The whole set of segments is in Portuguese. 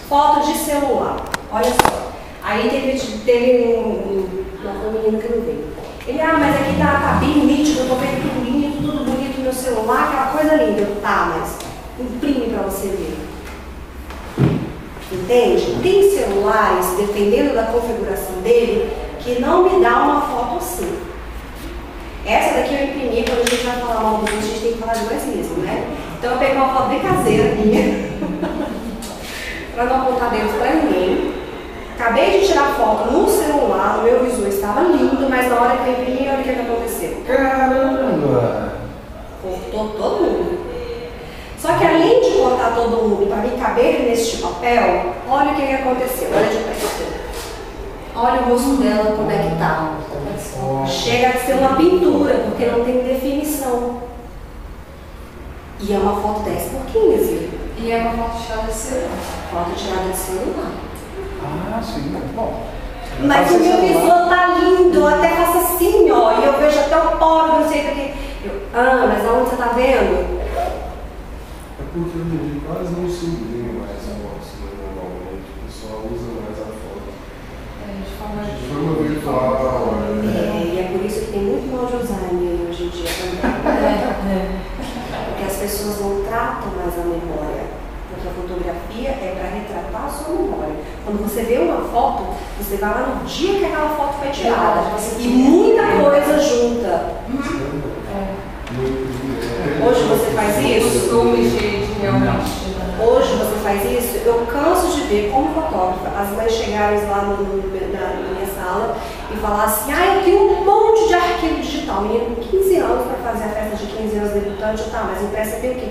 Foto de celular. Olha só. Aí teve uma menina que não veio. Ele, mas aqui tá bem nítido, eu tô vendo tudo bonito no meu celular, aquela coisa linda. Eu, tá, mas imprime pra você ver. Entende? Tem celulares, dependendo da configuração dele, que não me dá uma foto assim. Essa daqui eu imprimi, quando a gente vai falar mal dos outros, a gente tem que falar de nós mesmos, né? Então eu peguei uma foto bem caseira minha, pra não apontar dedos pra ninguém. Acabei de tirar foto no celular, no meu visor estava lindo, mas na hora que eu imprimi, olha o que aconteceu. Caramba! Cortou todo mundo. Só que além de cortar todo mundo para me caber neste papel, olha o que aconteceu. Olha de perto. Olha o rosto dela, como é que tá. Chega a ser uma pintura, porque não tem definição. E é uma foto 10 pouquinhos. E é uma foto tirada de celular. Foto tirada de celular. Ah, sim, bom. Mas o meu visor tá lindo, eu até faço assim, ó, e eu vejo até o pó, não sei o que. Mas aonde você tá vendo? É porque hoje em dia quase não se imprime mais fotos, normalmente. O pessoal usa mais a foto. De forma virtual. E é por isso que tem muito mal de Alzheimer hoje em dia também. Porque as pessoas não tratam mais a memória. Porque a fotografia é para retratar a sua memória. Quando você vê uma foto, você vai lá no dia que aquela foto foi tirada. E muita coisa junta. Hoje você faz isso? Hoje você faz isso? Eu canso de ver como fotógrafa as mães chegarem lá na minha sala e falar assim: eu tenho um monte de arquivo digital. Menino com 15 anos para fazer a festa de 15 anos debutante, mas impressa tem o quê?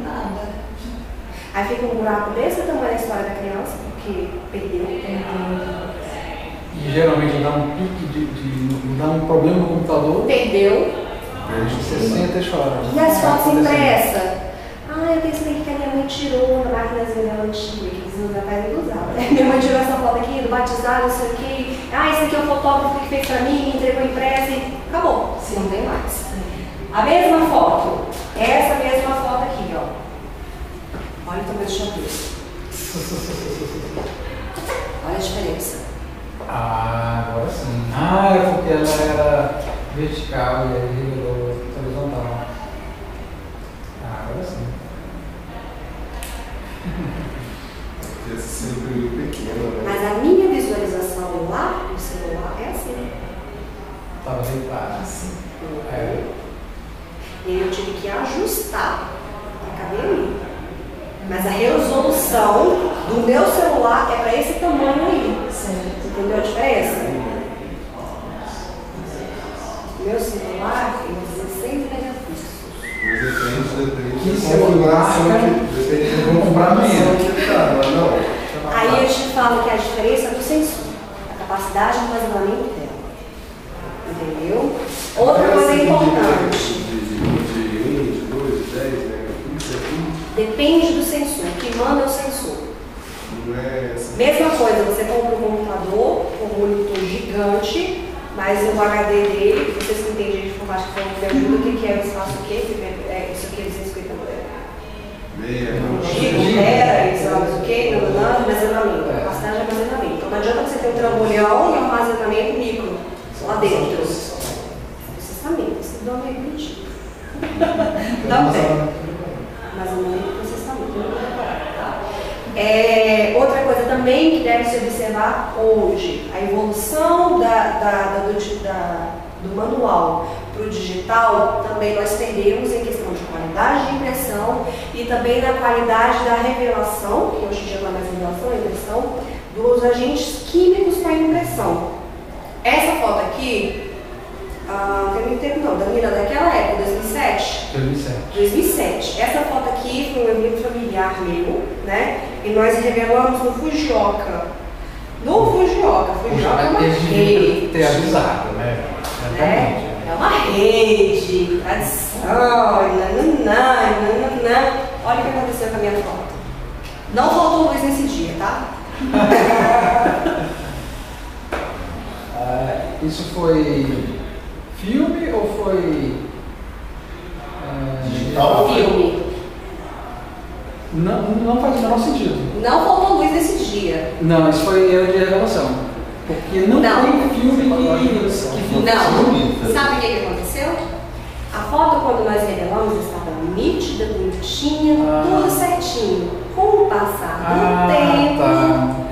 Nada. Aí fica um buraco desse tamanho na história da criança, porque perdeu. E geralmente dá um pique dá um problema no computador. Perdeu. Você senta e chora. E as fotos impressas? Eu tenho isso daqui que a minha mãe tirou na máquinazinha dela antiga, que eles não usavam. Minha mãe tirou essa foto aqui, do batizado, não sei o quê. Esse aqui é o fotógrafo que fez pra mim, entregou impressa e acabou. Se não tem mais. A mesma foto. Essa mesma foto aqui, ó. Olha o tamanho do chaveiro. Olha a diferença. Agora sim. É porque ela era vertical e aí virou horizontal. Agora sim. Esse sempre muito pequeno, né? Mas a minha visualização lá no celular é assim. Estava deitado. Assim. E eu tive que ajustar para caber ali. Mas a resolução do meu celular é para esse tamanho aí. Entendeu a diferença? Meu celular tem 16 megapixels. Depende da configuração que tá, não. Aí eu te falo que a diferença é do sensor, a capacidade de armazenamento dela. Entendeu? Outra coisa importante. De 1, de 2, 10 megapixels. Depende do sensor, o que manda é o sensor. Não é essa. Mesma coisa, você compra um computador com um monitor gigante, mas o HD dele, vocês que entendem de informática, me ajuda, o que é o espaço o quê? Isso aqui é 250 gigas, o quê? Armazenamento, capacidade de armazenamento. Então não adianta você ter um trambolhão e um armazenamento micro lá dentro. Processamento, isso dá um meio bonitinho. Dá pé. Armazenamento e processamento. Outra coisa também que deve se observar hoje, a evolução do manual para o digital, também nós perdemos em questão de qualidade de impressão e também na qualidade da revelação, que hoje em dia não é mais revelação, é impressão, dos agentes químicos para a impressão. Essa foto aqui, tem muito tempo não, da menina daquela época, 2007? 2007. Essa foto aqui foi um evento familiar meu, né? E nós revelamos no Fujioka. Fujioka é uma rede. Ter avisado, né? É uma rede, tradição, nananã. Olha o que aconteceu com a minha foto. Não faltou luz nesse dia, tá? Isso foi filme ou foi digital? Filme. Não faz o menor sentido. Não faltou luz nesse dia. Não, isso foi erro de revelação. Porque não tem filme que Não. Sabe o que aconteceu? A foto, quando nós revelamos, estava nítida, bonitinha, tudo certinho. Com o passar do tempo,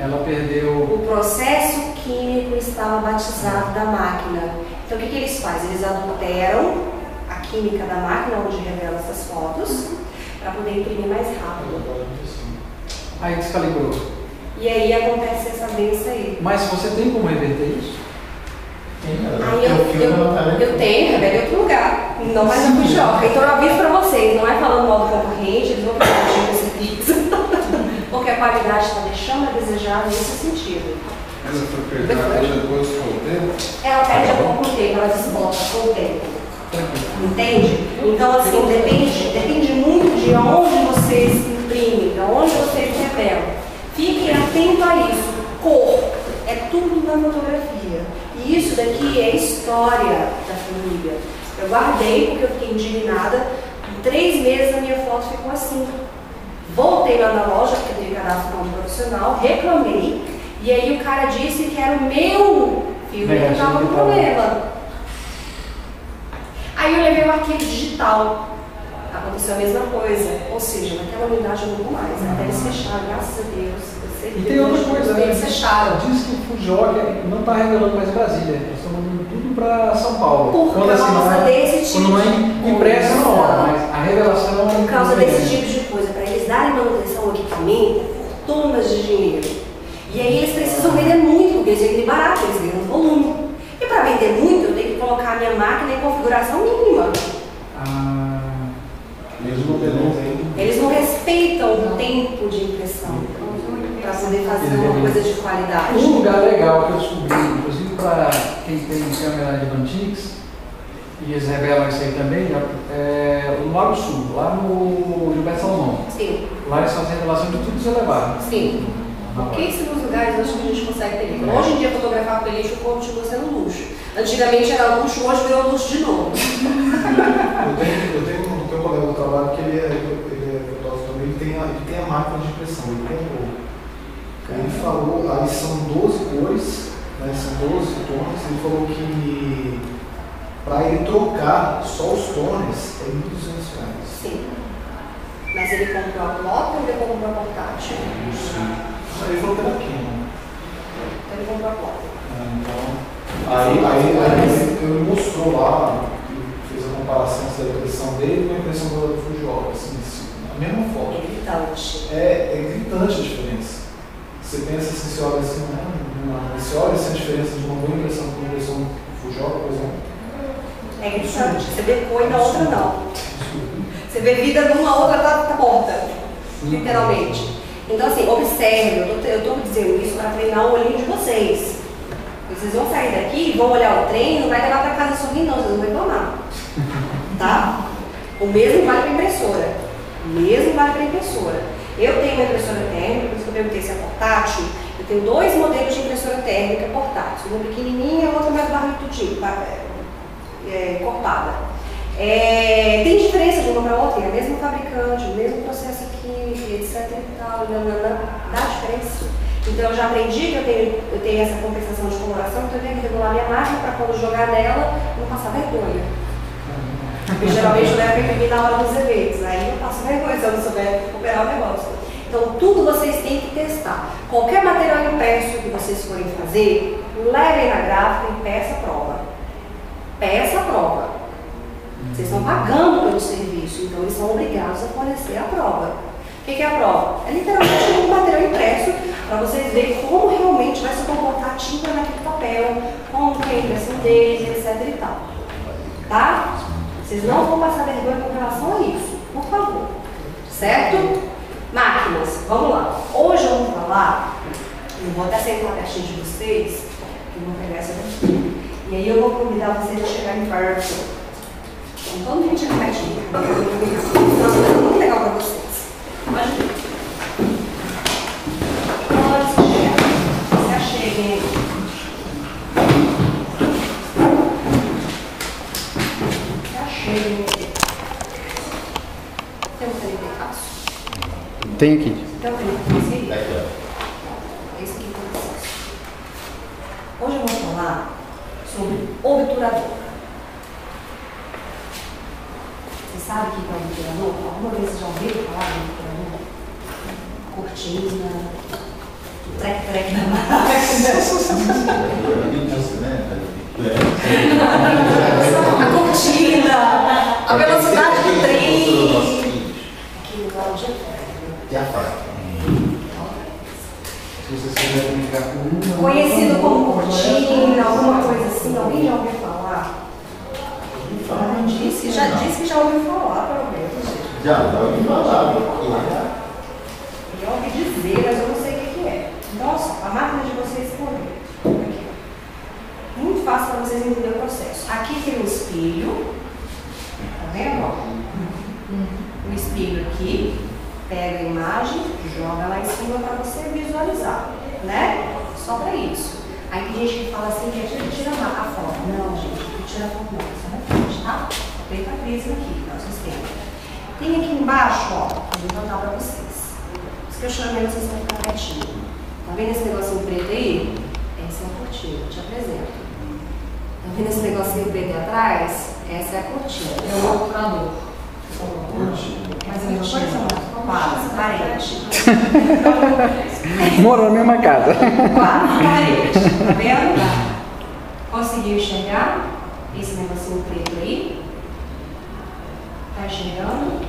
ela perdeu. O processo químico estava batizado da máquina. Então, o que eles fazem? Eles adulteram a química da máquina, onde revela essas fotos, para poder imprimir mais rápido. Aí descalibrou. E aí acontece essa doença aí. Mas você tem como reverter isso? Aí eu tenho, Rebeca, em outro lugar. Não mais na Fujoca. Então eu aviso pra vocês, não é falando mal do concorrente, eles vão pedir esse pizza. Porque a qualidade está deixando a desejar nesse sentido. Ela foi perdida depois com o tempo? Ela perde a pouco tempo, ela desbota com o tempo. Entende? Então, assim, depende muito de onde vocês imprimem, de onde vocês revelam. Fiquem atentos a isso. Cor é tudo na fotografia. E isso daqui é história da família. Eu guardei porque eu fiquei indignada. Em 3 meses a minha foto ficou assim. Voltei lá na loja, porque eu tenho cadastro como profissional, reclamei. E aí o cara disse que era o meu filme que estava com problema. Aí eu levei o arquivo digital. Aconteceu a mesma coisa. Ou seja, naquela unidade eu não vou mais. Até eles fecharam, graças a Deus. E tem outra coisa, né? Eles fecharam. Diz que o Fujoca não está revelando mais Brasília. Eles estão mandando tudo para São Paulo. Por causa desse tipo de coisa. Não é impressa na hora, mas a revelação é por causa desse tipo de coisa. Para eles darem manutenção ao equipamento, fortunas de dinheiro. E aí eles precisam vender muito, porque eles vendem barato, eles vendem volume. E para vender muito, eu tenho que colocar a minha máquina em configuração mínima. Eles não respeitam o tempo de impressão para poder fazer uma coisa de qualidade. Um lugar legal que eu descobri, inclusive para quem tem câmera de Vantiques, e eles revelam isso aí também, é no Lago Sul, lá no Gilberto Salomão. Sim. Lá eles fazem revelação de tudo que você levar. Sim. Pouquíssimos lugares hoje que a gente consegue ter lixo. Hoje em dia, fotografar com lixo continua sendo luxo. Antigamente era luxo, hoje virou luxo de novo. Eu tenho um colega do trabalho que ele é fotógrafo também, ele tem a máquina de impressão, ele comprou. Ele falou, aí são 12 cores, né, são 12 tons, ele falou que para ele trocar só os tones é R$1.200. Sim. Mas ele comprou a plota ou ele comprou a portátil? Não sei. Ele falou que era aqui, né? Então ele comprou a plota. Aí ele mostrou lá, fez a comparação da impressão dele com a impressão do Fujoca, assim, a mesma foto. É gritante. É gritante a diferença. Você pensa assim, você olha assim, você olha essa diferença de uma boa impressão com uma impressão do Fujoca, por exemplo. É gritante. Você vê cor e na outra não. Você vê vida numa, outra tá morta. Literalmente. Então, assim, observe, eu estou dizendo isso para treinar o olhinho de vocês. Vocês vão sair daqui, vão olhar o trem, não vai levar para casa sorrindo, não, vocês vão reclamar. Tá? O mesmo vale para a impressora. O mesmo vale para a impressora. Eu tenho uma impressora térmica, por isso que eu perguntei se é portátil. Eu tenho 2 modelos de impressora térmica portátil. Uma pequenininha e a outra mais barrigudinha, cortada. Tem diferença de uma para outra, é a mesma fabricante, o mesmo processo químico, etc e tal, dá diferença. Então eu já aprendi que eu tenho essa compensação de coloração, então eu tenho que regular minha máquina para quando jogar nela não passar vergonha. Porque geralmente eu levo para imprimir na hora dos eventos, aí eu passo vergonha se eu não souber recuperar o negócio. Então tudo vocês têm que testar. Qualquer material impresso que vocês forem fazer, levem na gráfica e peça a prova. Peça a prova. Vocês estão pagando pelo serviço, então eles são obrigados a fornecer a prova. O que é a prova? É literalmente um material impresso para vocês verem como realmente vai se comportar a tinta naquele papel, como que é a impressão deles, etc e tal. Tá? Vocês não vão passar vergonha com relação a isso, por favor. Certo? Máquinas, vamos lá. Hoje eu vou falar, eu vou até sentar pertinho de vocês, que eu vou pegar essa daqui. E aí eu vou convidar vocês a chegarem perto. Então, todo mundo chega pertinho. Então, muito legal para vocês. Pode vir. Pode chegar. Se acheguem aí. Se acheguem aí. Tem um trem fácil. Tem aqui. Então, tem esse aí. Esse aqui tem acesso. Hoje eu vou falar sobre obturador. Você sabe o que é obturador? Alguma vez você já ouviu falar de obturador? Cortina, treque-treque na máquina. A cortina, a velocidade do trem. Aquilo lá hoje é Se você quiser brincar com uma. conhecido como cortina, alguma coisa assim. Alguém já ouviu falar? Já disse que já ouviu falar, pelo menos. Já ouvi falar. Eu ouvi dizer, mas eu não sei o que é. Nossa, a máquina de vocês escrever. Aqui. Muito fácil para vocês entenderem o processo. Aqui tem um espelho. Tá vendo? O espelho aqui. Pega a imagem, joga lá em cima para você visualizar. Né? Só para isso. Aí tem gente que fala assim que a gente tira a foto. Não, gente, não tira a foto não. Só na frente, tá? Feita a prisma aqui, nosso sistema. Tem aqui embaixo, ó, vou botar para vocês. Isso que eu chamei vocês para ficar quietinho. Tá vendo esse negocinho preto aí? Essa é a cortina, eu te apresento. Tá vendo esse negocinho preto aí atrás? Essa é a cortina. É o obturador. Mas eu não tinha quase, parede. Mora na mesma casa. Quase, parede. Tá vendo? Conseguiu enxergar esse negocinho preto aí? Tá enxergando?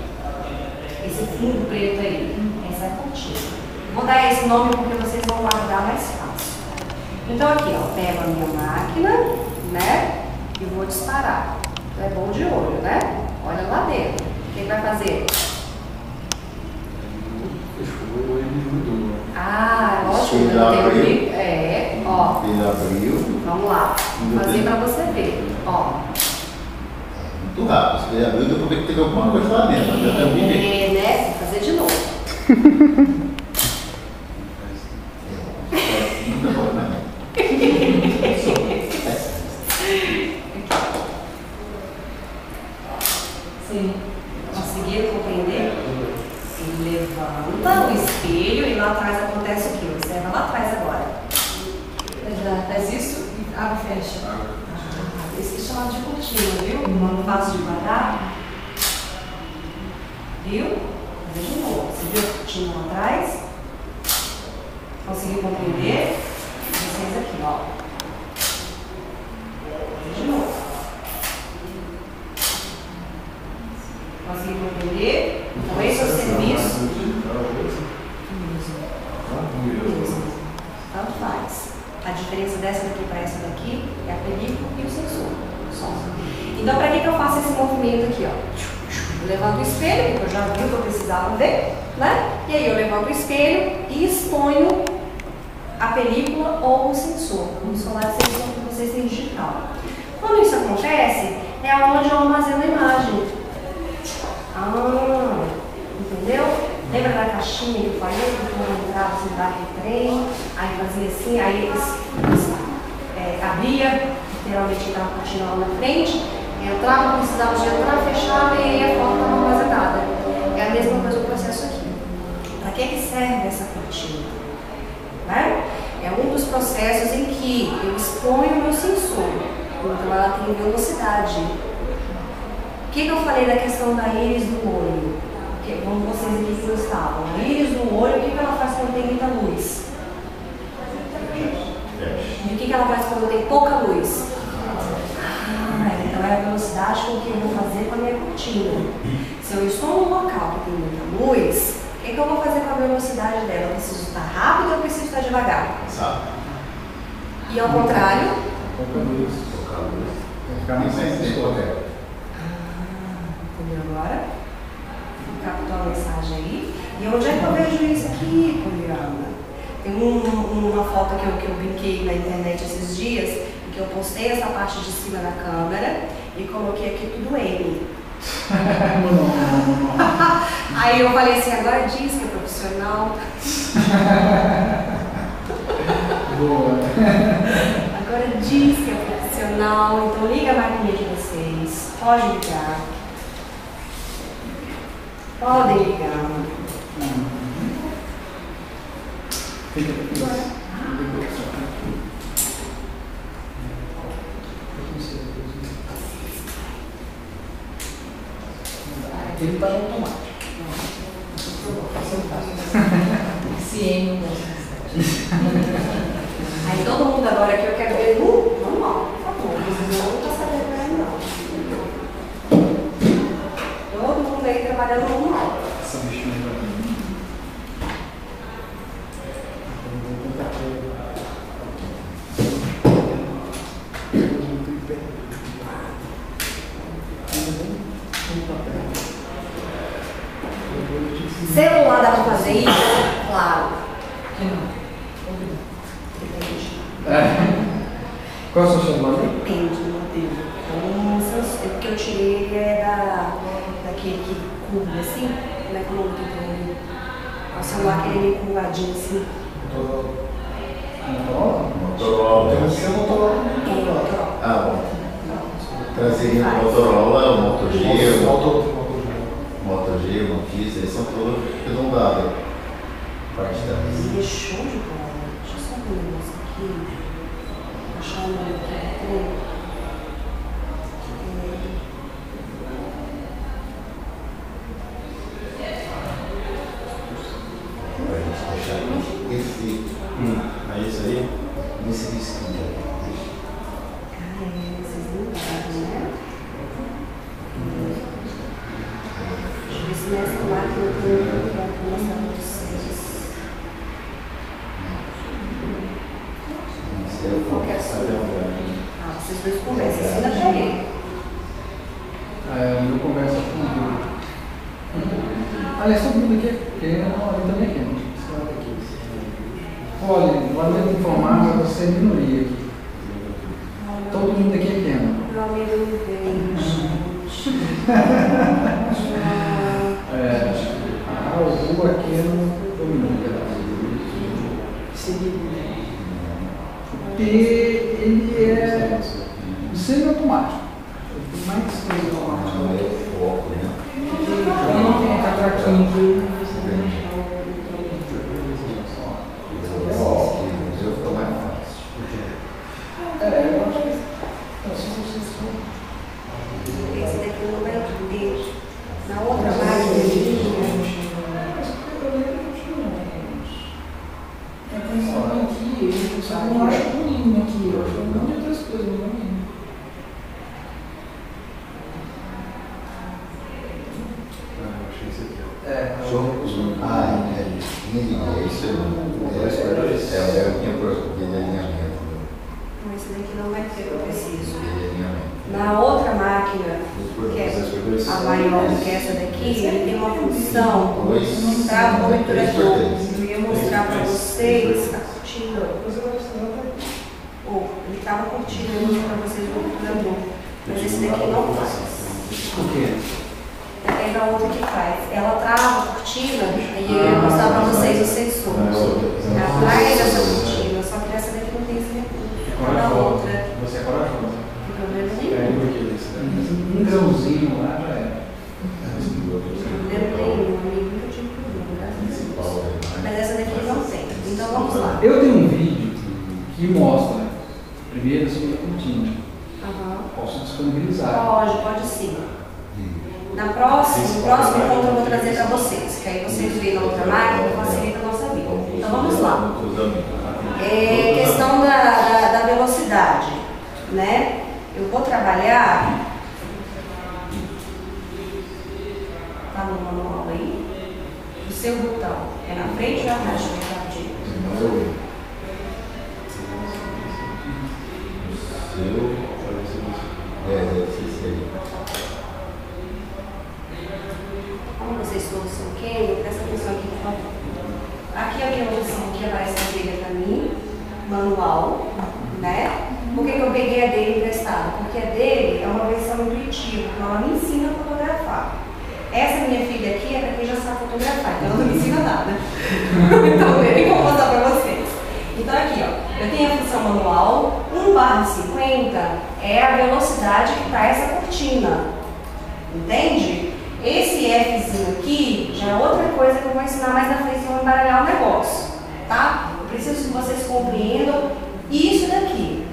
Esse fundo preto aí. Essa é a cortina. Vou dar esse nome porque vocês vão guardar mais fácil. Então aqui, ó, pego a minha máquina, né? E vou disparar. Então é bom de olho, né? Olha lá dentro. O que vai fazer? Fechou e mudou. Ah, lógico. Ele abriu. É, ó. Ele abriu. Vamos lá. Vou fazer pra você ver. Ó. Muito rápido. Ele abriu, deu pra ver que teve alguma coisa lá dentro. Mas eu também vi. É, né? Vou fazer de novo. Sim. Conseguiram compreender? Ele levanta o espelho e lá atrás acontece o quê? Observa lá atrás agora. Faz isso e abre e fecha. Esse que chama de cortina, viu? Não fácil de guardar. Viu? Fazer de novo. Você viu a cortina lá atrás? Conseguiu compreender? Vocês aqui, ó. Fazer de novo. Conseguiu compreender? Então esse é o serviço. Mesmo. Tanto faz. A diferença dessa daqui para essa daqui é a película e o sensor. Só. Então, para que eu faço esse movimento aqui, ó? Eu levanto o espelho, que eu já vi que eu precisava ver, né? E aí eu levanto o espelho e exponho a película ou o sensor. Vamos falar de sensor que vocês têm digital. Quando isso acontece, é onde eu armazeno a imagem. Ah, entendeu? Lembra da caixinha que eu falei? Que quando entrava assim, dava aquele trem, aí fazia assim, aí eles abria, literalmente estava continuando lá na frente, entrava, precisava de entrar, fechava e aí a foto estava armazenada. É a mesma coisa o processo aqui. Para que serve essa cortina? Né? É um dos processos em que eu exponho o meu sensor, então ela tem velocidade. O que eu falei da questão da íris do olho? Como vocês aqui que estavam. A íris do olho, o que ela faz quando tem muita luz? E o que ela faz quando tem pouca luz? Então é a velocidade com que eu vou fazer com a minha cortina. Se eu estou num local que tem muita luz, o que eu vou fazer com a velocidade dela? Eu preciso estar rápido ou eu preciso estar devagar? Sabe? E ao contrário? Entendeu Agora? Captou a mensagem aí. E onde é que eu vejo isso aqui, Poliana? Tem uma foto que eu brinquei na internet esses dias, que eu postei essa parte de cima da câmera e coloquei aqui tudo M. Aí eu falei assim, agora diz que é profissional. Boa. Agora diz que é profissional, então liga a maquininha de vocês. Pode ligar. Podem ligar. Fica aqui. Ele está automático. CM Aí todo mundo agora que eu quero ver no manual, por favor. Vocês não vão passar vergonha, não. Todo mundo aí trabalhando no manual. Essa bichinha vai. Celular dá pra fazer isso? Claro. Qual é o seu celular? Depende do modelo. É porque eu tirei, ele é daquele que curva assim. Como é que é o nome que tem ali? O celular que ele é meio curvadinho assim. Motorola. Tem que ser Motorola. Ah, bom. Traseria do Motorola, o Moto G, Moto G, o Moto X, eles são todos que não dá parte da Ele é show de bola. Deixa eu só ver um negócio aqui. Achar o nome aqui. Pra gente deixar aqui. Esse. Aí isso aí? Esse risquinho. Vocês não sabem, né? Deixa eu ver se nessa máquina eu vou mostrar pra vocês. Qualquer coisa. Vocês dois conversam, ensina pra ele. O meu conversa com o Google. Aliás, todo mundo aqui é pequeno, ele também é pequeno. Olha, podemos informar, mas você é minoria aqui. Todo mundo aqui é pequeno. Meu amigo não veio, gente. O Google aqui não dominou um pedaço. Porque ele é semi-automático. Mais semi-automático. Não é o foco, né? Então tem a catraquinha aqui. Eu fico mais fácil. Eu acho que Esse daqui não vai entender. Na outra máquina, eu acho ruim aqui, eu acho um monte de outras coisas, não é? É isso aí. É o minha de alinhamento. esse daqui não vai ter, eu preciso. De alinhamento. Na outra máquina, que é a maior que essa daqui, ele tem uma função para monitorador. Eu ia mostrar para vocês a cortina. Ele estava curtindo, eu vou mostrar para vocês o monitorador. Mas esse daqui não faz. o quê? É da outra que faz. Ela trava a cortina e eu ia mostrar para vocês os sensores. Atrás dessa cortina, só que essa daqui não tem esse recurso. Na outra. Você é corajoso. Não tem problema nenhum. Um grãozinho lá já é. Problema nenhum, amigo, nunca tive problema. Mas essa daqui não tem. Então vamos lá. Eu tenho um vídeo que mostra primeira e segunda cortina. Posso disponibilizar. Pode sim. No próximo encontro eu vou trazer para vocês, que aí vocês veem na outra máquina e facilita a nossa vida. Então vamos lá. Questão da velocidade, né? Eu vou trabalhar. Tá no manual aí? O seu botão é na frente ou atrás do botão? Como vocês todos são quem, presta atenção aqui, por favor. Aqui é a minha opção que aparece na trilha para mim, manual, né? Por que eu peguei a dele emprestada? Porque a dele é uma versão intuitiva, então ela me ensina a fotografar. Essa minha filha aqui é para quem já sabe fotografar, então ela não me ensina nada. Então eu nem vou mostrar para vocês. Então aqui, ó, eu tenho a função manual, 1/50 é a velocidade que está essa cortina, entende? Esse Fzinho aqui já é outra coisa que eu vou ensinar mais na frente, se eu embaralhar o negócio, tá? preciso que vocês compreendam isso daqui.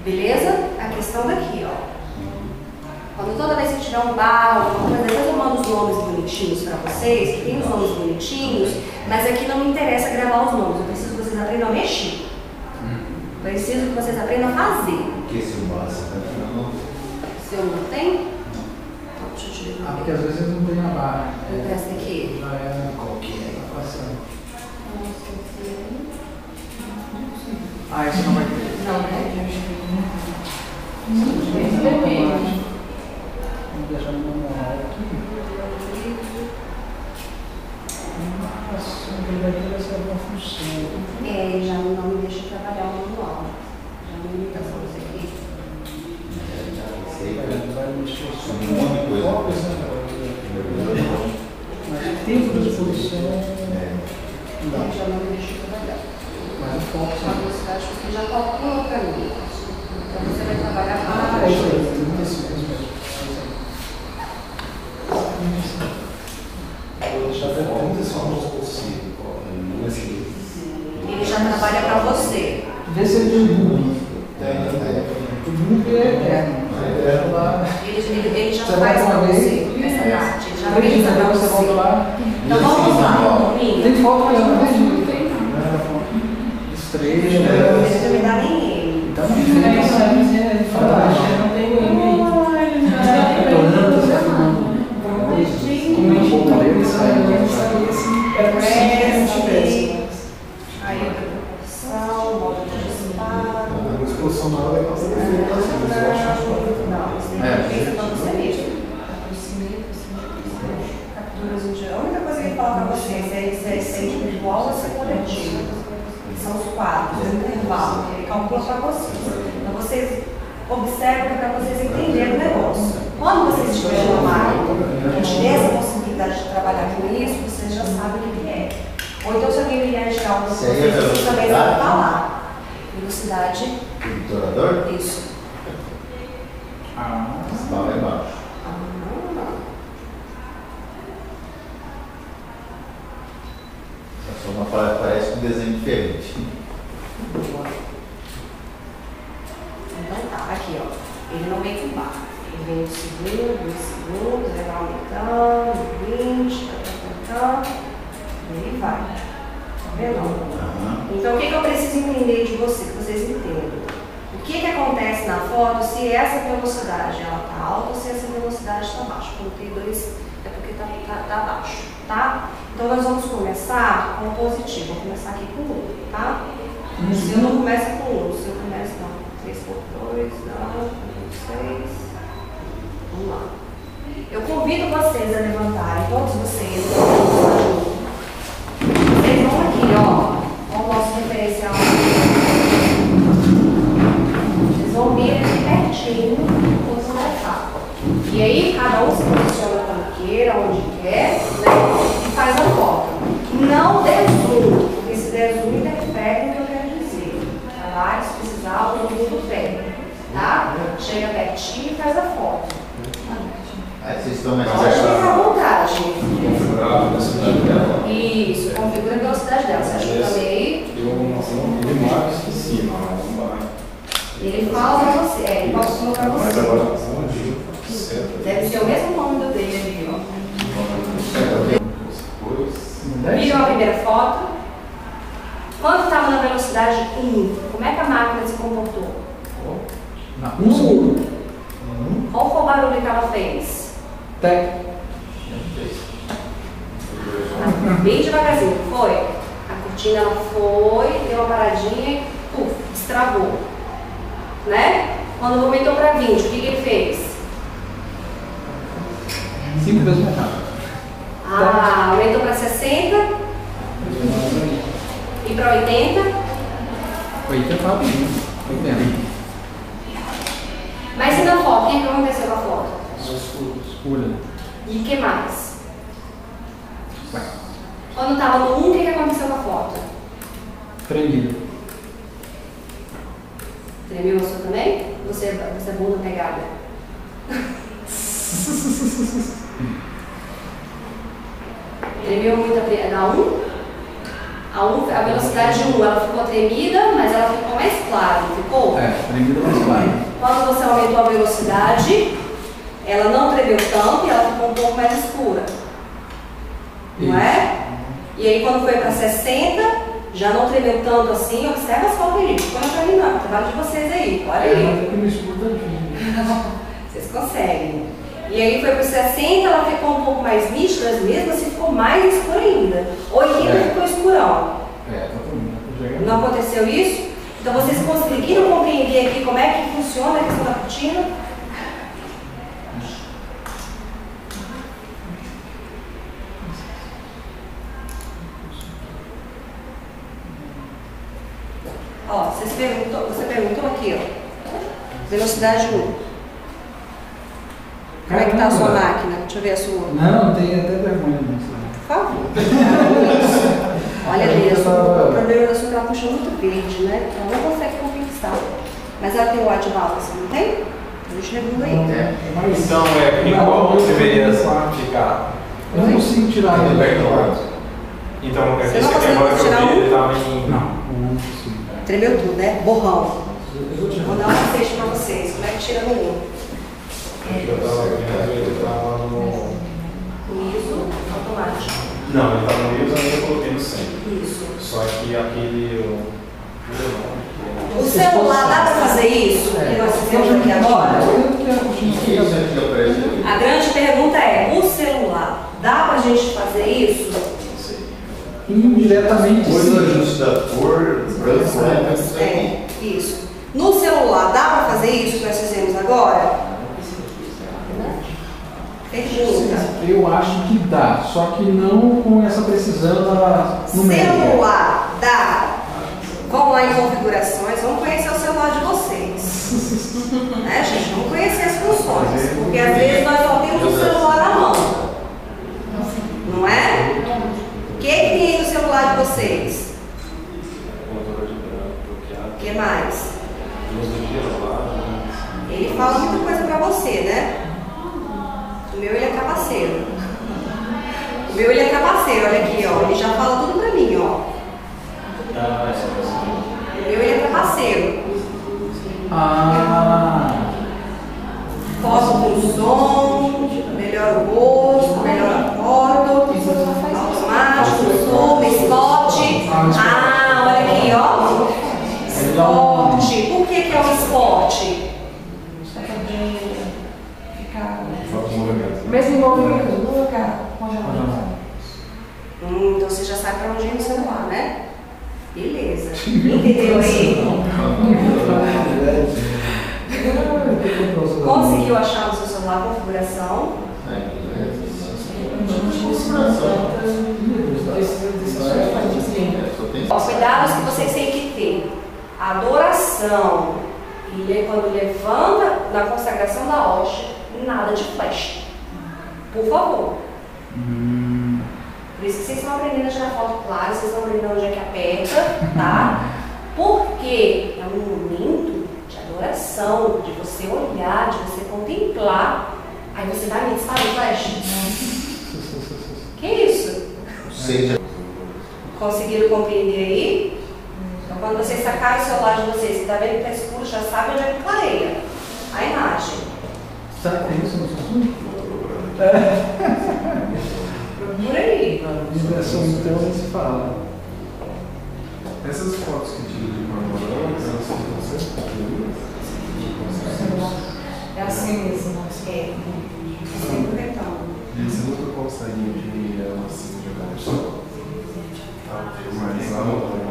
Beleza? A questão daqui, ó. Quando toda vez que tiver um bar, alguma coisa, depois eu mando os nomes bonitinhos para vocês, que tem os nomes bonitinhos, mas aqui não me interessa gravar os nomes, eu preciso que vocês aprendam a mexer. Preciso que vocês aprendam a fazer. O que esse massa tá falando? Se eu não tenho? Então, deixa eu te ver. Ah, porque às vezes não tem a barra. Essa aqui. Já é qualquer passando. Ah, esse não vai ter. Não, né? Vamos deixar no manual aqui. Nossa, ele vai ter essa confusão. Ele já não me deixa trabalhar o manual. Já me limita a fazer aqui. Vai mexer só um monte de coisa. Mas tempo de exposição. Ele já não me deixa trabalhar. Mas o foco A velocidade que já calcula para mim. Então você vai trabalhar com é isso aí, 35 mesmo. Vou deixar até 30 segundos possível. Ele já trabalha para você. Vê se ele bug. O bug é eterno. Ele já Você faz vai para uma você vez, essa parte. Ele já Aí pensa para você volta você. lá. Então vamos lá, Minha. Tem foto que eu não vejo. Estrela. Ele não me dá nem ele. Então, diferença. Não tem ninguém. Aí a proporção, modo de disparo. A exposição na hora é Não, você pensa para você mesmo. Capturas em geral. A única coisa que ele fala para vocês é se é individual ou se é coletivo. São os quadros, o intervalo. Ele calcula para vocês. Então vocês observam para vocês entenderem o negócio. Quando vocês estiverem no máquina, que tiver essa possibilidade de trabalhar com isso, vocês já sabem o que é. Ou então, se alguém vier tirar um de vocês, vocês também vão falar. Velocidade. Obturador? Isso. Está lá embaixo. Só uma parece um desenho diferente. Então tá, aqui ó. Ele não vem com barra. Ele vem 1 segundo, 2 segundos, ele vai aumentando, 20, e aí vai. Tá vendo? Então o que eu preciso entender de você, que vocês entendam? O que acontece na foto se essa velocidade ela tá alta ou se essa velocidade está baixa? Quando tem dois, é porque tá baixo, tá? Então nós vamos começar com o positivo. Vou começar aqui com 1, tá? O seu não começa com 1, o seu começa não. 3 por 2, não, 6. Vamos lá. Eu convido vocês a levantarem, todos vocês. Vocês vão aqui, ó. Olha o nosso referencial. Vocês vão vir aqui pertinho, como vai estar. E aí, cada um se posiciona como queira, onde quer, né? E faz a foto. Não dê zoom, porque se der zoom, interfere no que eu quero dizer. Trabalho, se precisar, o mundo pega. Tá? Chega pertinho e faz a foto. Vocês estão mais Pode ficar à vontade. Configurar a velocidade dela. Isso, configura a velocidade dela. Você ajuda também? Ele marca isso em cima, mas não vai. Ele fala pra você, ele calcula pra Mas você. agora certo. Deve ser o mesmo nome do dele ali, ó. Viram a primeira foto? Quando estava na velocidade 1, como é que a máquina se comportou? Na 1. Qual foi o barulho que ela fez? Tec. Bem devagarzinho, foi? A cortina ela foi, deu uma paradinha e puf, destravou. Né? Quando aumentou para 20, o que ele fez? 5 vezes mais rápido. Aumentou para 60 e para 80. 80 é rapidinho. 80. Mas e na foto? O que aconteceu com a foto? Escura. E o que mais? Vai. Quando estava no 1, o que aconteceu com a foto? Tremido. Tremeu a sua também? Você é bom na pegada? Tremeu muito na 1? A velocidade 1, ela ficou tremida, mas ela ficou mais clara, não ficou? Tremida mais clara. Quando você aumentou a velocidade, ela não tremeu tanto e ela ficou um pouco mais escura. Não é? E aí quando foi para 60, já não tremeu tanto assim. Observa as fotos aí. Põe para mim não, trabalho de vocês aí. Olha aí. Vocês conseguem. E aí foi para 60, ela ficou um pouco mais nítida, mesmo assim ficou mais escura ainda. 80 ficou escurão. Não aconteceu isso? Então vocês conseguiram compreender aqui como é que funciona a questão da cortina? Ó, você perguntou aqui, ó. Velocidade 1. Como é que tá a sua máquina? Deixa eu ver a sua. Não, tem até vergonha disso. Por favor. Olha ali, o problema da sua ela puxa muito verde, né? Então não consegue compensar. Mas ela tem o white balance, não tem? A gente regula aí. Então, em qual deveria ficar? Eu não consigo tirar ele. Então, você não consegue tirar um? Não consigo. Tremeu tudo, né? Borrão. Vou dar um macete pra vocês. Como é que tira no 1? ISO automático. Não, ele estava no ISO e eu coloquei no 100. Isso. Só que aquele... O celular dá para fazer isso? Que nós fizemos aqui agora? A grande pergunta é, o celular dá para a gente fazer isso? Indiretamente Depois do sim. ajuste da cor, branco, É, isso. No celular dá para fazer isso que nós fizemos agora? Pergunta. Eu acho que dá, só que não com essa precisão numérica. Celular dá. Vamos lá em configurações, vamos conhecer o celular de vocês. Né, gente? Vamos conhecer as funções. Porque às vezes nós só temos o celular na mão. Não é? O que tem no celular de vocês? O que mais? Ele fala muita coisa pra você, né? O meu ele é trapaceiro. O meu ele é trapaceiro, olha aqui, ó. Ele já fala tudo pra mim, ó. O meu ele é trapaceiro. Foto com som, melhora o rosto, melhora a foto, automático, zoom, spot. Olha aqui, ó. Spot. Por que é um spot? Mesmo movimento, não ficar congelado. Então você já sabe para onde ir no celular, né? Beleza. Entendeu aí? Conseguiu achar no seu celular a configuração? Os cuidados que vocês têm que ter. Adoração. E quando levanta na consagração da hóstia, nada de flash. Por favor. Por isso que vocês estão aprendendo a tirar foto clara, vocês estão aprendendo onde é que aperta, tá? Porque é um momento de adoração, de você olhar, de você contemplar. Aí você vai me disparar o flash. Que isso? Conseguiram compreender aí? Então quando vocês sacarem o celular de vocês, que está vendo que está escuro, já sabe onde é que clareia a imagem. Será que tem isso no Samsung? Procura aí. Vibração então não se fala. Essas fotos que tira de panorama, elas são de você? É assim mesmo. É. Sempre tentando. E você nunca consegue imprimir ela assim de jogar no sol? Mais alta,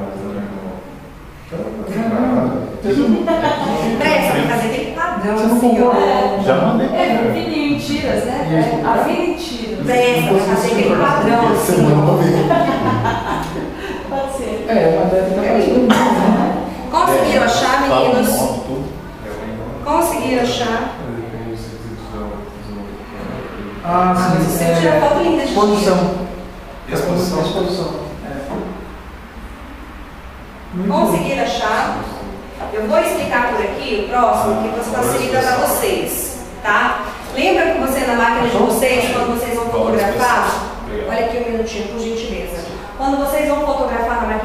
Presta pra fazer aquele padrão Você não assim, comprou? ó. Já mandei. É, fininho em tiras, né? A vida em tiras. Presta pra fazer aquele padrão assim, ó. Pode ser. Mas deve estar fazendo né? Conseguiram achar, meninos? Tudo. Conseguiram achar? Você sim. tira foto linda de Exposição. Exposição. Exposição. Conseguiram achar? Eu vou explicar por aqui o próximo, que você facilita para vocês, tá? Lembra que você na máquina de vocês, quando vocês vão fotografar? Olha aqui um minutinho, por gentileza. Quando vocês vão fotografar na máquina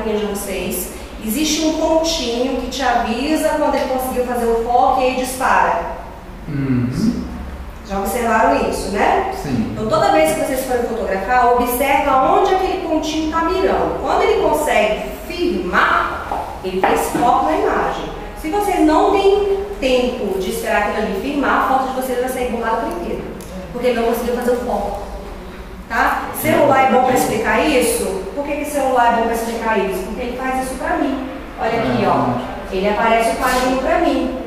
existe um pontinho que te avisa quando ele conseguiu fazer o foco e aí dispara. Já observaram isso, né? Sim. Então toda vez que vocês forem fotografar, observa onde aquele pontinho está mirando. Quando ele consegue firmar, ele fez foco na imagem. Se vocês não têm tempo de esperar aquilo ali firmar, a foto de vocês vai sair borrada por inteiro. Porque ele não conseguiu fazer o foco. Tá? Celular é bom para explicar isso? Por que celular é bom para explicar isso? Porque ele faz isso para mim. Olha aqui, ó. Ele aparece o quadrinho para mim.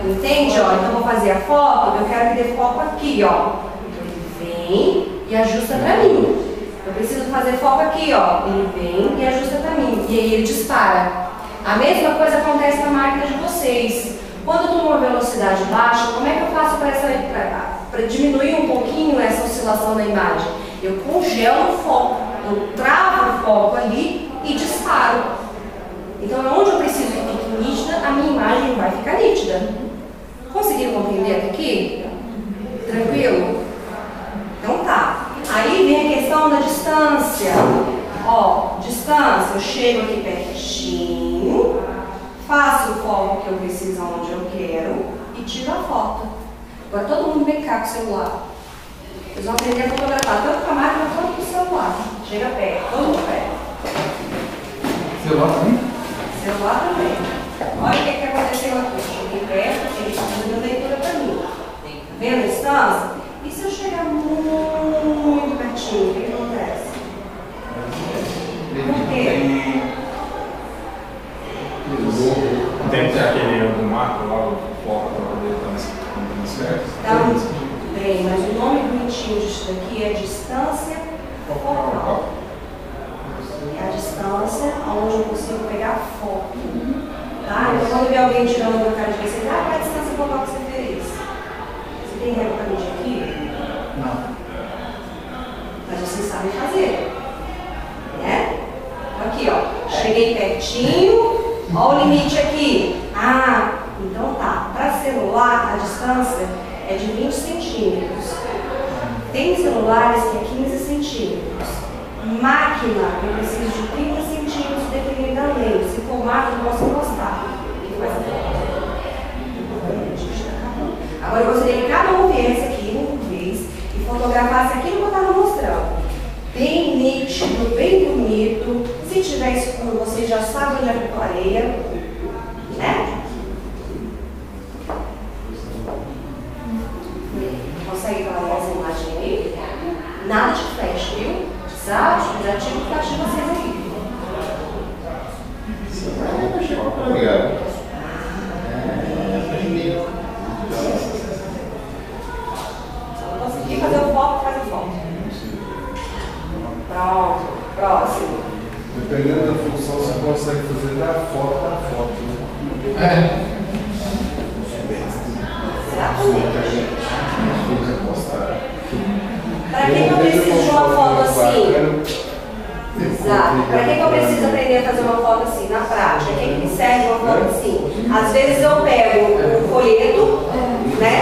Entende? Ó, então eu vou fazer a foto, eu quero que dê foco aqui, ó. Ele vem e ajusta pra mim. Eu preciso fazer foco aqui, ó. Ele vem e ajusta pra mim. E aí ele dispara. A mesma coisa acontece na máquina de vocês. Quando eu estou numa velocidade baixa, como é que eu faço para diminuir um pouquinho essa oscilação da imagem? Eu congelo o foco, eu travo o foco ali e disparo. Então, onde eu preciso que fique nítida, a minha imagem vai ficar nítida. Conseguiram compreender até aqui? Tranquilo? Então tá. Aí vem a questão da distância. Ó, distância, eu chego aqui pertinho, faço o foco que eu preciso onde eu quero e tiro a foto. Agora todo mundo vem cá com o celular. Vocês vão aprender a fotografar tanto com a máquina quanto com o celular. Chega perto, todo mundo perto. Celular também? Celular também. Olha o que aconteceu aqui. Cheguei perto, ele está fazendo leitura para mim. Tá vendo a distância? E se eu chegar muito pertinho, o que acontece? Por quê? Tem que ter aquele do marco lá, o foco para poder estar certo. Então, bem, mas o nome bonitinho disso daqui é distância focal. É a distância onde eu consigo pegar foco. Tá? Então, quando ver alguém tirando na cara de vocês, qual é a distância focal que você fez? Você tem régua para medir aqui? Não. Mas vocês sabem fazer. Né? Aqui, ó. Cheguei pertinho. Olha o limite aqui. Ah, então tá. Para celular, a distância é de 20 centímetros. Tem celulares que é 15 centímetros. Máquina, eu preciso de 30 centímetros dependendo da lente. Se for máquina, eu posso encostar. Agora eu gostaria que cada um viesse aqui uma vez e fotografasse aquilo que eu estava mostrando. Bem nítido, bem bonito. Se tiver escuro, vocês já sabem onde é que clareia. Né? Consegue clarear essa imagem aí? Nada de flash, viu? Já tive o flash de vocês aqui. Obrigado. Consegui fazer o foco, faz o foco. Pronto, próximo. Dependendo da função, você consegue fazer da foto da foto. É. Exatamente. Para que eu preciso de uma foto assim? Exato. Para que eu preciso aprender a fazer uma foto assim? Na prática, quem me serve uma foto assim? Às vezes eu pego um folheto, né?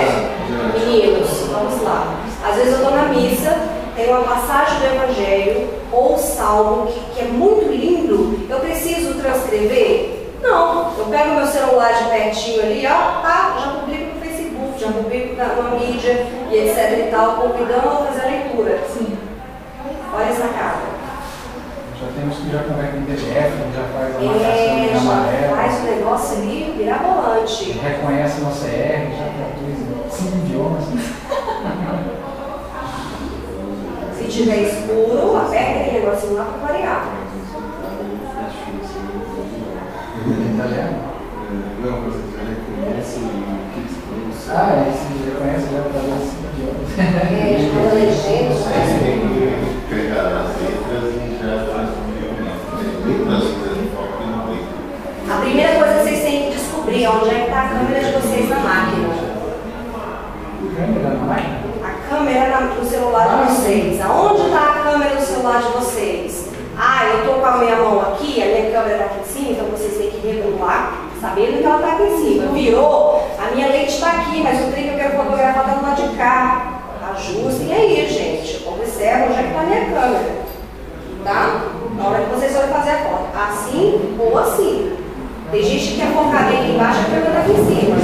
Meninos, vamos lá. Às vezes eu estou na missa, tem uma passagem do Evangelho ou Salmo que é muito lindo, eu preciso transcrever? Não. Eu pego meu celular de pertinho ali, ó, tá, já publico no Facebook, já publico na mídia e etc e tal, convidando a fazer a leitura. Sim. Olha essa cara. Já temos que já conversa em PDF, já faz a marcação de amarelo. Faz o negócio ali mirabolante. Reconhece nossa R, já traduz 5 idiomas. Se tiver escuro, aperta aquele negocinho lá para variar. Tá vendo? Não, mas ele já reconhece que Ah, esse reconhece já traduz 5 idiomas. Quando a legenda, Você tem que pegar as letras e já faz um a primeira coisa que vocês têm que descobrir é onde é que está a câmera de vocês na máquina. Câmera na máquina? A câmera no celular de vocês. Aonde está a câmera no celular de vocês? Ah, eu estou com a minha mão aqui, a minha câmera está aqui em cima, então vocês têm que regular, sabendo que ela está aqui em cima. Virou, a minha lente está aqui, mas o trem que eu quero fotografar está do lado de cá. Ajustem aí, gente. Observa onde é que está a minha câmera. Tá? Na hora que vocês vão fazer a foto, assim ou assim. Tem gente que quer focar aqui embaixo e a câmera aqui em cima.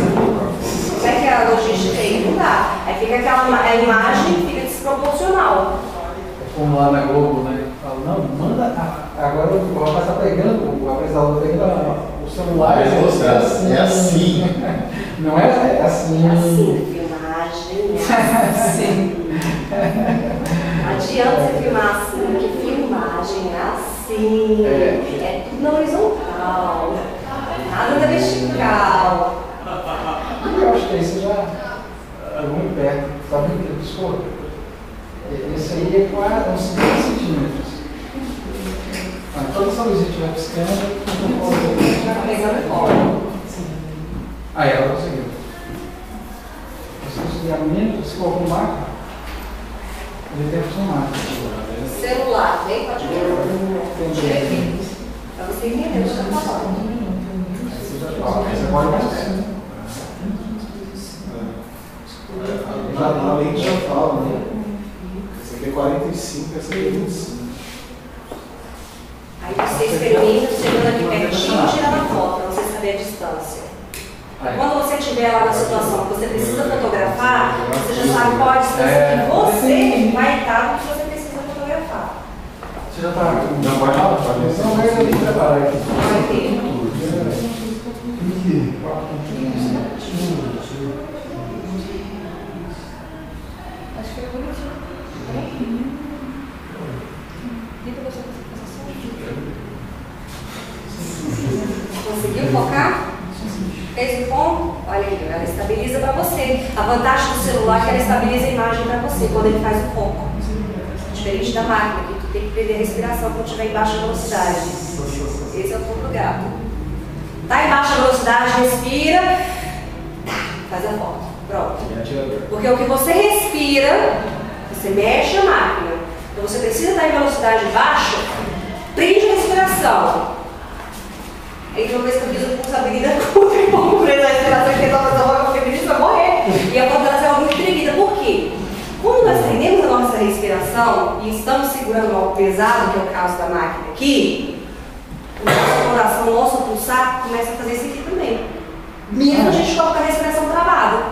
Como é que a logística aí? Não dá. Aí fica a imagem fica desproporcional. Como lá na Globo, né? Fala, não, manda. Agora o rapaz está pegando, o apresentador pegando o celular. É assim. Não é assim. É assim, filmagem é assim. Não adianta você filmar assim, que filmagem é assim. É tudo na horizontal. Nada na vertical. Eu acho que aí você já pegou muito perto. Está vendo? Desculpa. Esse aí é quase uns 50 centímetros. Toda essa luzinha estiver piscando, já está pegando fogo. Aí ela conseguiu. Se conseguir menos, se colocar no máquina, ele tem que funcionar. Celular, vem, pode ver. Para você entender o que eu estou falando. Você pode mais perto. Na lente já fala, né? Essa aqui é 45, essa aqui é 25. Aí você experimenta, chegando aqui pertinho, tirando a foto, para você saber a distância. Quando você estiver lá na situação que você precisa fotografar, você já sabe qual a distância que você vai estar do que você precisa fotografar. Você já está. Não, pode falar? Não, mas eu vou preparar aqui. Vai ter. Acho que foi bonitinho. Conseguiu focar? Fez o ponto? Olha aí, ela estabiliza para você. A vantagem do celular é que ela estabiliza a imagem para você quando ele faz o foco. Diferente da máquina, que tu tem que perder a respiração quando estiver em baixa velocidade. Esse é o pulo do gato. Tá em baixa velocidade, respira. Faz a foto. Pronto. Porque o que você respira, você mexe a máquina. Então você precisa estar em velocidade baixa, prende a respiração. Aí uma vez que eu fiz o pulso avenida, um pouco preso a respiração e tentou fazer uma feminista vai morrer. E a foto dela saiu muito tremida. Por quê? Quando nós prendemos a nossa respiração e estamos segurando algo pesado, que é o caso da máquina aqui, o nosso coração, o nosso pulsar começa a fazer isso aqui também. Mesmo a gente coloca a respiração travada.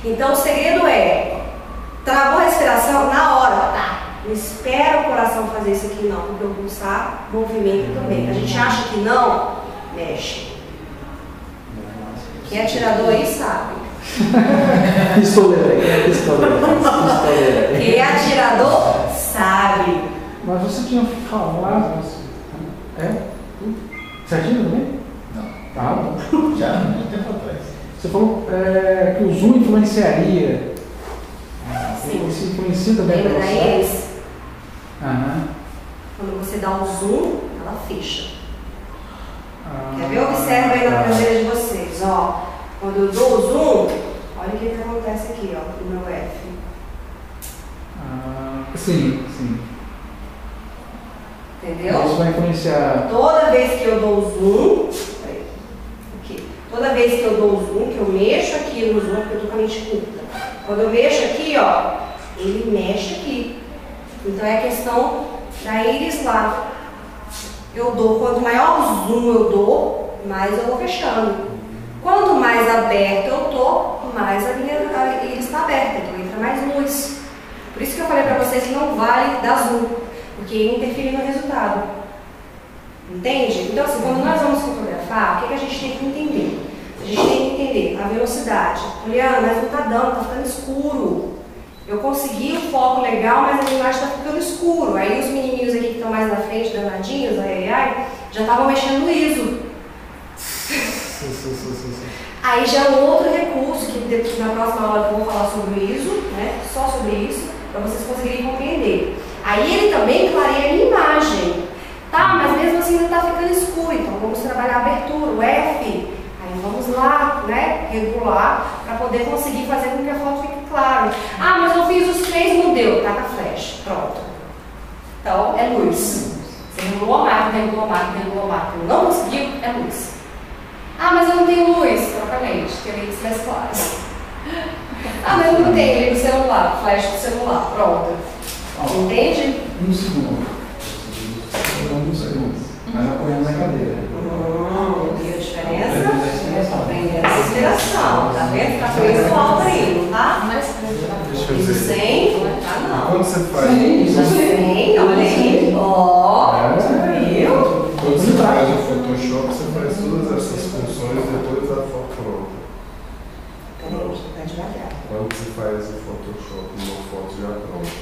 Então o segredo é, travou a respiração na hora, tá? Não espera o coração fazer isso aqui não, porque o pulsar movimenta também. A gente acha que não, mexe. Quem é atirador aí sabe. Pistoleiro. Quem é atirador sabe. Mas você tinha falado. É? Certinho também? Não. Tá bom. Já, muito tempo atrás. Você falou que o zoom influenciaria. Sim. Isso influencia também Lembra para da você? Iris? Aham. Quando você dá um zoom, ela fecha. Quer ver? Observa aí na traseira de vocês. Ó, quando eu dou o zoom, olha o que acontece aqui, ó, no meu F. Sim. Entendeu? Isso vai influenciar. Toda vez que eu dou o zoom, aqui, toda vez que eu dou o zoom, que eu mexo aqui no zoom, porque eu tô com a mente curta. Quando eu mexo aqui, ó, ele mexe aqui. Então é a questão da íris lá. Eu dou, quanto maior o zoom eu dou, mais eu vou fechando. Quanto mais aberto eu tô, mais a minha íris está aberta, então entra mais luz. Por isso que eu falei para vocês que não vale dar zoom, porque interfere no resultado. Entende? Então assim, quando nós vamos fotografar, o que a gente tem que entender? A gente tem que entender a velocidade. Juliana, mas não está dando, está ficando escuro. Eu consegui um foco legal, mas a imagem está ficando escuro. Aí os menininhos aqui que estão mais na frente, danadinhos, já estavam mexendo no ISO. Aí já é um outro recurso, que na próxima aula eu vou falar sobre o ISO, né? Só sobre isso, para vocês conseguirem compreender. Aí ele também clareia a imagem. Tá, mas mesmo assim ainda está ficando escuro, então vamos trabalhar a abertura, o F. Aí vamos lá, né, regular, para poder conseguir fazer com que a foto fique clara. Ah, mas eu fiz os 3, não deu, tá com a flash, pronto. Então, é luz. Você regulou a máquina, não conseguiu, é luz. Ah, mas eu não tenho luz, troca a lente, que a lente mais clara. Ah, mas eu não tenho, liga o celular, flash do celular, pronto. Entende? Um segundo. cadeira. Viu a diferença? Aprendendo a inspiração, tá vendo? Tá com isso alto aí, não tá? Deixa eu Isso ver. sem, não tá não. Quando você faz. Sem, olha aí. Ó, viu? Quando você faz o Photoshop, você faz todas essas funções depois da foto pronta. Peraí, tá devagar. Quando você faz o Photoshop numa foto já pronta,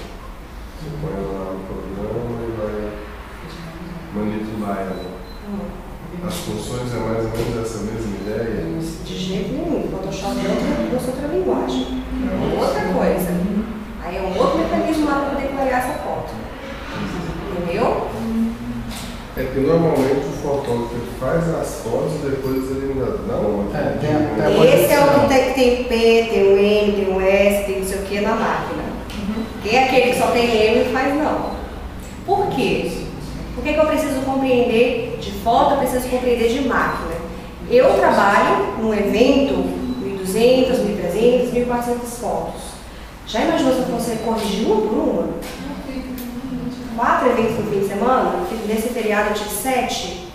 você põe lá no programa e vai manipular ela. As funções é mais ou menos essa mesma ideia? De jeito nenhum. Photoshop é outra linguagem. É outra coisa. Aí é um outro mecanismo lá para poder clarear essa foto. Entendeu? É que normalmente o fotógrafo faz as fotos e depois ele ainda dá uma. Esse é o que tem P, tem o M, tem o S, tem não sei o que na máquina. Quem é aquele que só tem M não faz não. Por quê? Por que eu preciso compreender de foto, eu preciso compreender de máquina? Eu trabalho num evento, 1.200, 1.300, 1.400 fotos. Já imaginou se eu fosse corrigir uma por uma? 4 eventos no fim de semana? Nesse feriado eu tive 7.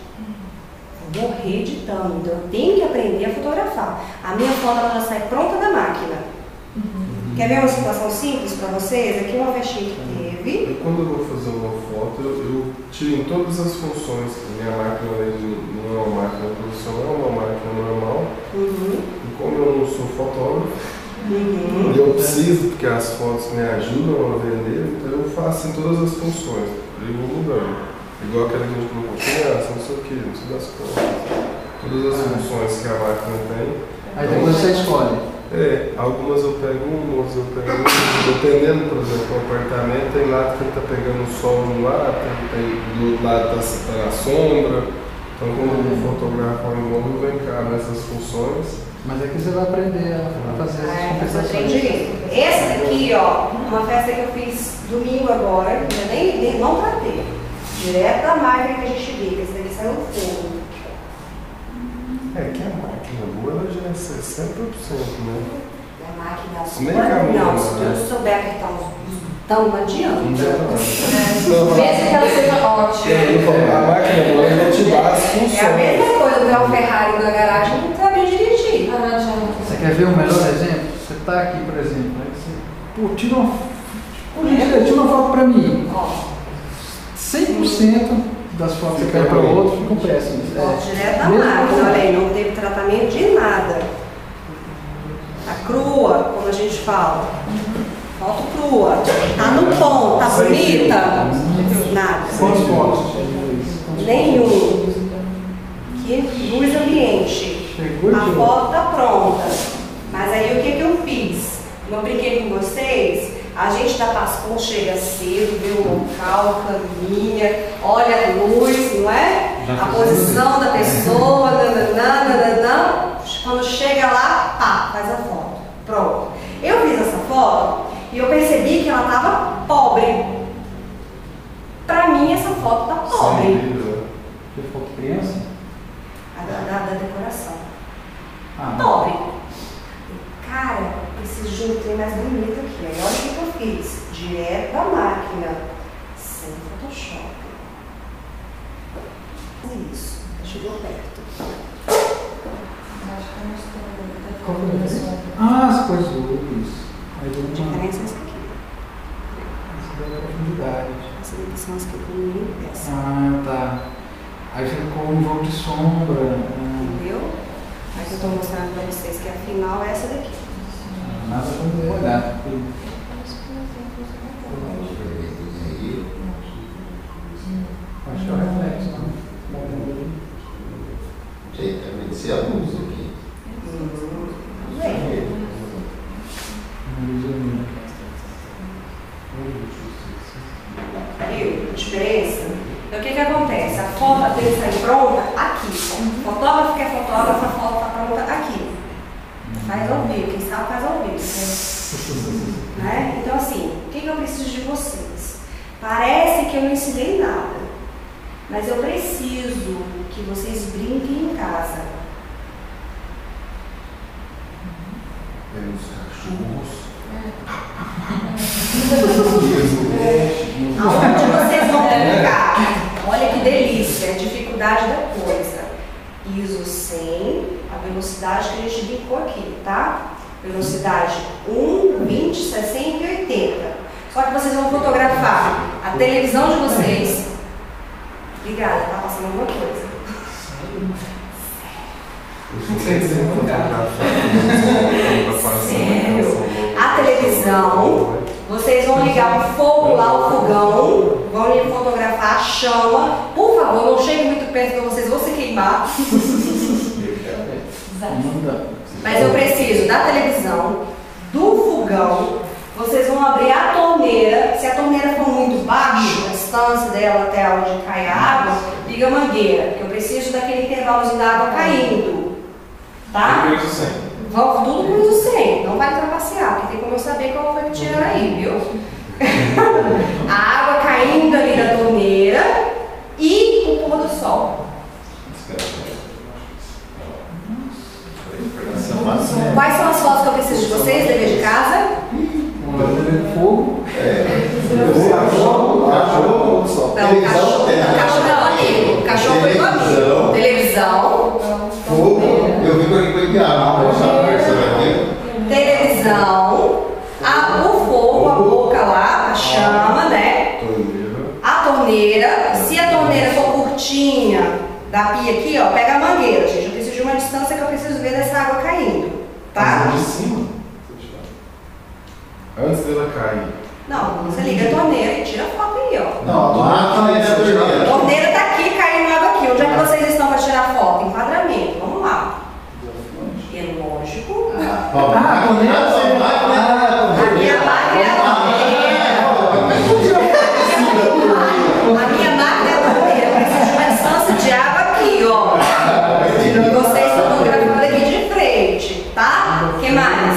Vou morrer editando, então eu tenho que aprender a fotografar. A minha foto ela já sai pronta da máquina. Quer ver uma situação simples para vocês? Aqui uma festinha que teve. Quando eu vou fazer uma foto, eu tiro em todas as funções. Minha máquina não é uma máquina profissional, é uma máquina normal. E como eu não sou fotógrafo, eu preciso, porque as fotos me ajudam a vender, então eu faço em todas as funções. Eu vou mudando. Igual aquela que a gente colocou, criança, não sei o que, não sei das coisas. Todas as funções que a máquina tem. Aí depois você escolhe. Algumas eu pego uma, outras eu pego outra. Dependendo, por exemplo, do apartamento, tem lado que ele está pegando o sol no lado, tem do lado está na sombra. Então, quando eu vou fotografar um imóvel, vem cá nessas funções. Mas aqui você vai aprender a fazer as compensações. Essa daqui, ó, uma festa que eu fiz domingo agora, que eu nem não tratei. Direto da máquina que a gente viu, esse daqui saiu do fogo. Que a máquina boa ela já é 60%, né? A máquina Nem sua, caminha, não, se né? eu souber apertar uns botão, não adianta. Mesmo que ela seja ótima. A máquina boa ela te dá as funções. É a mesma coisa, ver um Ferrari na garagem, não sabe dirigir. Você quer ver o melhor exemplo? Você está aqui, por exemplo, aí você, tira uma foto para mim. Ó. 100% das fotos que você quer para o outro ficam péssimas. Direto da máquina, olha aí, não teve tratamento de nada. A crua, como a gente fala. Foto crua. Tá no tom, tá bonita? Nada. Quantos fotos? Nenhum. Que luz ambiente. A foto tá pronta. Mas aí o que eu fiz? Eu brinquei com vocês. A gente da Pascom chega cedo, vê o local, caminha, olha a luz, não é? A posição da pessoa, nananã. Quando chega lá, pá, faz a foto. Pronto. Eu fiz essa foto e eu percebi que ela estava pobre. Pra mim, essa foto tá pobre. Que foto criança? Da decoração. Ah, Pobre. Cara, preciso de um trem mais bonito aqui. Aí olha o que eu fiz. Direto da máquina. Sem Photoshop. Isso. Chegou perto. as coisas luz. Aí deu uma Diferença é essa aqui. profundidade. Essa medição aqui comigo. Essa. Ah, tá. Aí ficou um jogo de sombra. Entendeu? Aí que eu estou mostrando para vocês que afinal é essa daqui. Nada para olhar. Acho que é o reflexo, não? Gente, também se a luz aqui. Viu? Diferença? Então o que acontece? A foto tem que sair pronta aqui. O fotógrafo que é fotógrafo, a foto está pronta aqui. Faz ao vivo, quem sabe faz ao vivo. Né? Então assim, o que eu preciso de vocês? Parece que eu não ensinei nada, mas eu preciso que vocês brinquem em casa. Pelos cachorros. Aonde vocês vão brincar? Olha que delícia, a dificuldade da cor. velocidade que a gente brincou aqui, tá? Velocidade 1, 20, 60 e 80. Só que vocês vão fotografar a televisão de vocês. Obrigada, tá passando alguma coisa. Sério? A televisão, vocês vão ligar o fogo lá, o fogão, vão fotografar a chama. Por favor, não cheguem muito perto que vocês vão se queimar. Mas eu preciso da televisão, do fogão. Vocês vão abrir a torneira. Se a torneira for muito baixa, a distância dela até onde cai a água, liga a mangueira, porque eu preciso daquele intervalozinho da água caindo. Tá? Vão tudo com o 100, não vai trapacear, porque tem como eu saber qual foi que tiraram aí, viu? A água caindo ali da torneira e o pôr do sol. Quais são as fotos que eu preciso de vocês, dever de casa? Fogo. Cachorro foi comigo. Televisão. Fogo. Eu vi por aqui foi água. Televisão. O fogo, a boca lá, a chama, né? A torneira. Se a torneira for curtinha, da pia aqui, ó, pega a mangueira, gente. Eu preciso de uma distância que eu preciso ver dessa água caindo. Tá? De cima? Antes dela cair. Não, você liga a torneira e tira a foto aí, ó. Não, a torneira. A torneira tá aqui, caindo água aqui. Onde é que vocês estão para tirar foto? Enquadramento. Vamos lá. É lógico. A torneira. A minha máquina é a torneira. A minha máquina é a torneira. Eu preciso de uma distância de água aqui, ó. E vocês fotografando aqui de frente, tá? O que mais?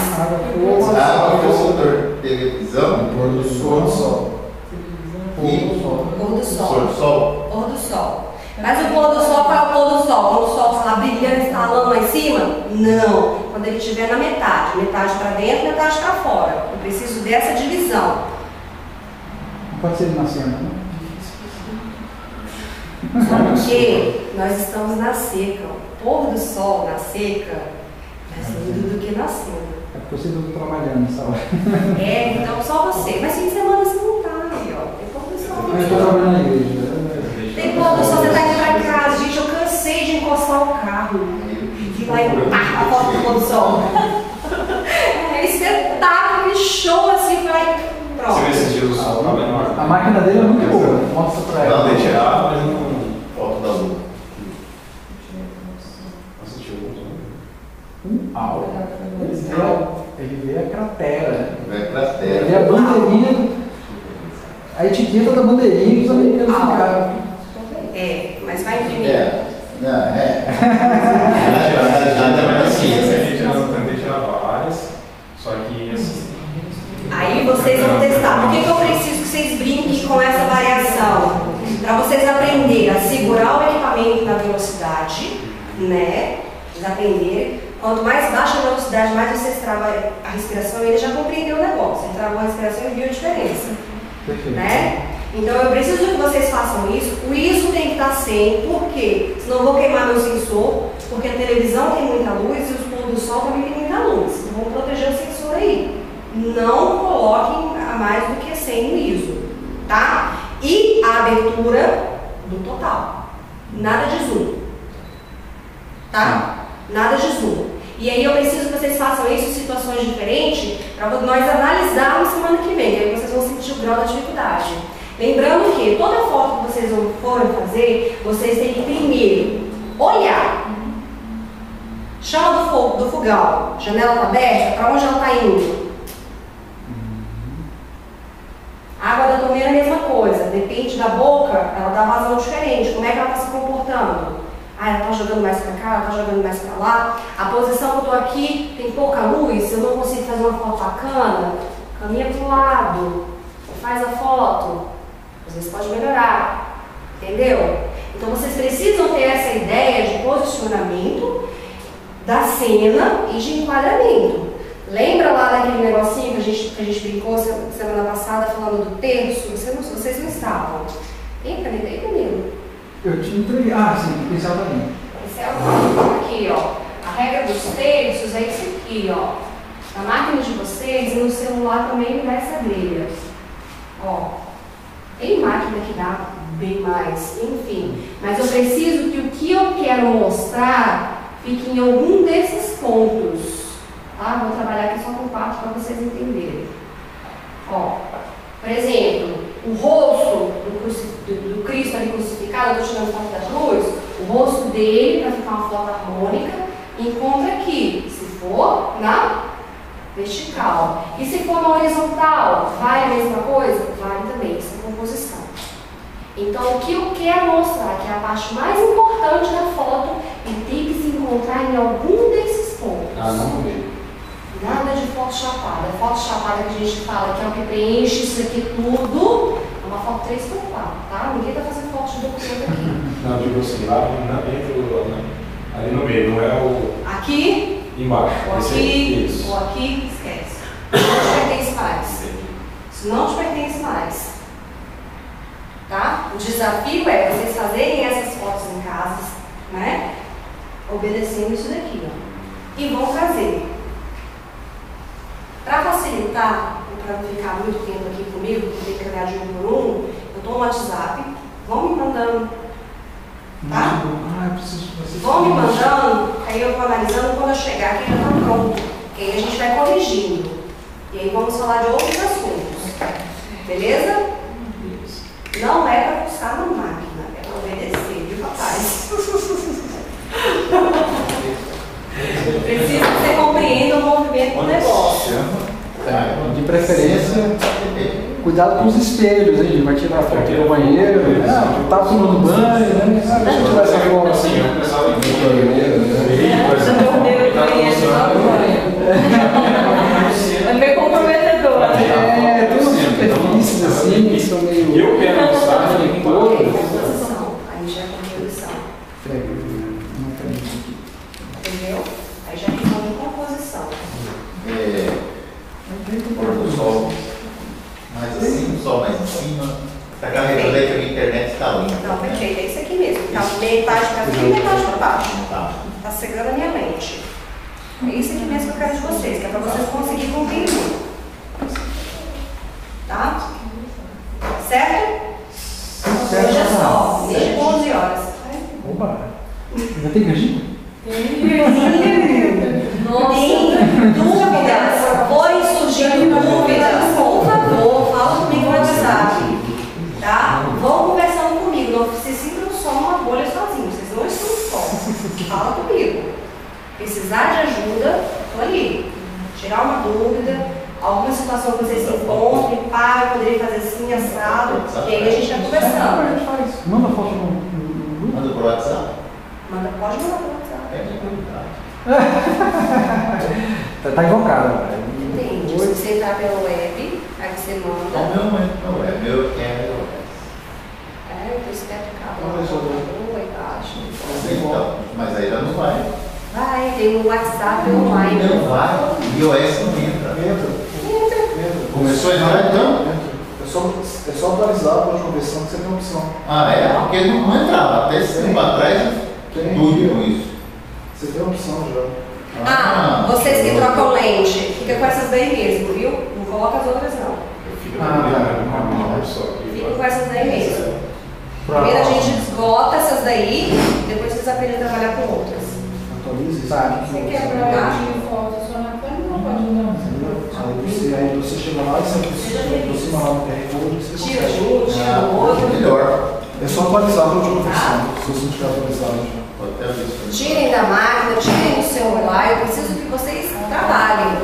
Televisão, pôr do sol. Pôr do sol. Sol. Pôr do sol. Mas o pôr do sol, qual é o pôr do sol? Quando o sol está lá brilhando, instalando lá em cima? Não. Quando ele estiver na metade. Metade para dentro, metade para fora. Eu preciso dessa divisão. Não pode ser nascendo, né? Porque nós estamos na seca. O pôr do sol na seca é mais lindo do que nascendo. É porque vocês estão trabalhando nessa hora. É, então só você. Mas fim de semana você não tá aí, ó. Tem pôr do sol. Eu estou trabalhando na igreja. Tem pôr do sol, você tá indo pra casa. Gente, eu cansei de encostar o carro. E lá a foto do pôr do sol. É espetáculo, show assim, vai. Pronto. Você vê esses dias o sol, tá vendo? A máquina dele é muito boa. Mostra pra ela. Não, tem tirado, mas não. Foto da lua. Ele vê a cratera. Ele vê a bandeirinha. A etiqueta da bandeirinha que os americanos ficaram. É, mas vai imprimir. Tentei tirar várias, só que assim. Aí vocês vão testar. Por que eu preciso que vocês brinquem com essa variação? Para vocês aprenderem a segurar o equipamento na velocidade, né? Vocês aprenderem. Quanto mais baixa a velocidade, mais vocês travam a respiração. Ele já compreendeu o negócio. Ele travou a respiração e viu a diferença. Né? Então eu preciso que vocês façam isso. O ISO tem que estar 100, por quê? Senão eu vou queimar meu sensor, porque a televisão tem muita luz e os pôr do sol também tem muita luz. Então vamos proteger o sensor aí. Não coloquem a mais do que 100 no ISO, tá? E a abertura do total. Nada de zoom. Tá? Nada de zoom. E aí eu preciso que vocês façam isso em situações diferentes para nós analisarmos semana que vem, que aí vocês vão sentir o grau da dificuldade. Lembrando que toda foto que vocês forem fazer, vocês têm que primeiro olhar. Chama do fogão, janela está aberta, para onde ela está indo? Água da torneira é a mesma coisa, depende da boca, ela dá vazão diferente. Como é que ela está se comportando? Ela está jogando mais para cá, ela está jogando mais para lá. A posição que eu estou aqui tem pouca luz, eu não consigo fazer uma foto bacana. Caminha para o lado, faz a foto. Às vezes pode melhorar, entendeu? Então vocês precisam ter essa ideia de posicionamento da cena e de enquadramento. Lembra lá daquele negocinho que a gente brincou semana passada falando do terço? Vocês não estavam. Tem caneta aí, Danilo? Eu te entreguei. Ah, sim, pincel também. Pincel aqui, ó. A regra dos terços é isso aqui, ó. Na máquina de vocês e no celular também nessa grelha. Ó, tem máquina que dá bem mais, enfim. Mas eu preciso que o que eu quero mostrar fique em algum desses pontos. Tá? Vou trabalhar aqui só com parte para vocês entenderem. Ó, por exemplo, o rosto do Cristo ali crucificado, eu estou tirando foto das luzes, o rosto dele, para ficar uma foto harmônica, encontra aqui, se for na vertical. E se for na horizontal, vale a mesma coisa? Vale também, isso é composição. Então, o que eu quero mostrar, que é a parte mais importante da foto, e tem que se encontrar em algum desses pontos. Ah, não vejo. Nada de foto chapada. A foto chapada que a gente fala que é o que preenche isso aqui tudo, é uma foto 3x4, tá? Ninguém tá fazendo foto de documento aqui. Não, digo assim, lá ali no meio, não é o Aqui, embaixo. ou Esse aqui, isso. ou aqui, esquece. Não te pertence mais. Isso não te pertence mais. Tá? O desafio é vocês fazerem essas fotos em casa, né? Obedecendo isso daqui, ó. E vão trazer. Para facilitar, para não ficar muito tempo aqui comigo, porque tem que olhar de um por um, eu estou no WhatsApp, vão me mandando, tá? Ah, eu preciso que você... Vão me mandando, aí eu vou analisando, quando eu chegar aqui já está pronto. E aí a gente vai corrigindo. E aí vamos falar de outros assuntos. Beleza? Não é para pulsar na máquina, é para obedecer, viu, papai? Preciso que você compreenda o movimento do negócio. De preferência, cuidado com os espelhos, hein? A gente vai tirar a foto do banheiro. Não, tá tomando banho, né? Ah, deixa eu tirar essa foto assim. Eu pensava que No banheiro, É meio comprometedor, né? tem umas superfícies assim que são meio. eu quero mostrar Tem todo. Composição. Aí já é composição. Uma frente aqui. Entendeu? Aí já é questão de composição. Pôr do sol. Mas assim, o sol mais em cima. Está carregando aí que a minha internet está linda. Não, perfeito. É isso aqui mesmo. Tá metade para cima e metade para baixo. Tá. Tá cegando a minha mente. É isso aqui mesmo que eu quero de vocês, que é para vocês conseguirem compreender. Tá? Certo? Hoje é só, desde 11 horas. Opa! Já tem canjinha? Tem dúvidas? Foi surgindo dúvidas? Por favor, fala comigo no WhatsApp. Tá? Vão conversando comigo. Não se sintam só numa bolha sozinhos. Vocês não estão só. Fala comigo. Precisar de ajuda, estou ali. Tirar uma dúvida, alguma situação que vocês se encontrem, pai, poderia fazer assim, assado. E aí a gente vai conversando. Manda foto no. Manda pro WhatsApp. Pode mandar para o WhatsApp. É de verdade. Tá invocado. Entende? Se você entrar pela web, aí você manda. Não é meu, quero. Eu espero que acaba lá embaixo. Então, mas aí já não vai. Vai, tem um WhatsApp online. Não vai. iOS não entra. Entra. Começou a entrar então? É só atualizar a última versão que você tem a opção. Ah, é? Porque não entrava. Até esse tempo atrás, tudo com isso. Você tem a opção já. Vocês que trocam lente, fica com essas daí mesmo, viu? Não coloca as outras não. fica uma só aqui. Fica com essas daí mesmo. Primeiro a gente esgota essas daí, depois vocês aprendem a trabalhar com outras. Atualiza isso. Você quer provar de foto só na câmera? Não pode não. Aí você chega lá e você aproxima lá no QR Code e você Tira de consegue. um, tira do outro. Melhor. É só atualizar a última versão, se você não tiver atualizado já. Pode até ver isso. Tirem da máquina, tirem do celular. Eu preciso que vocês trabalhem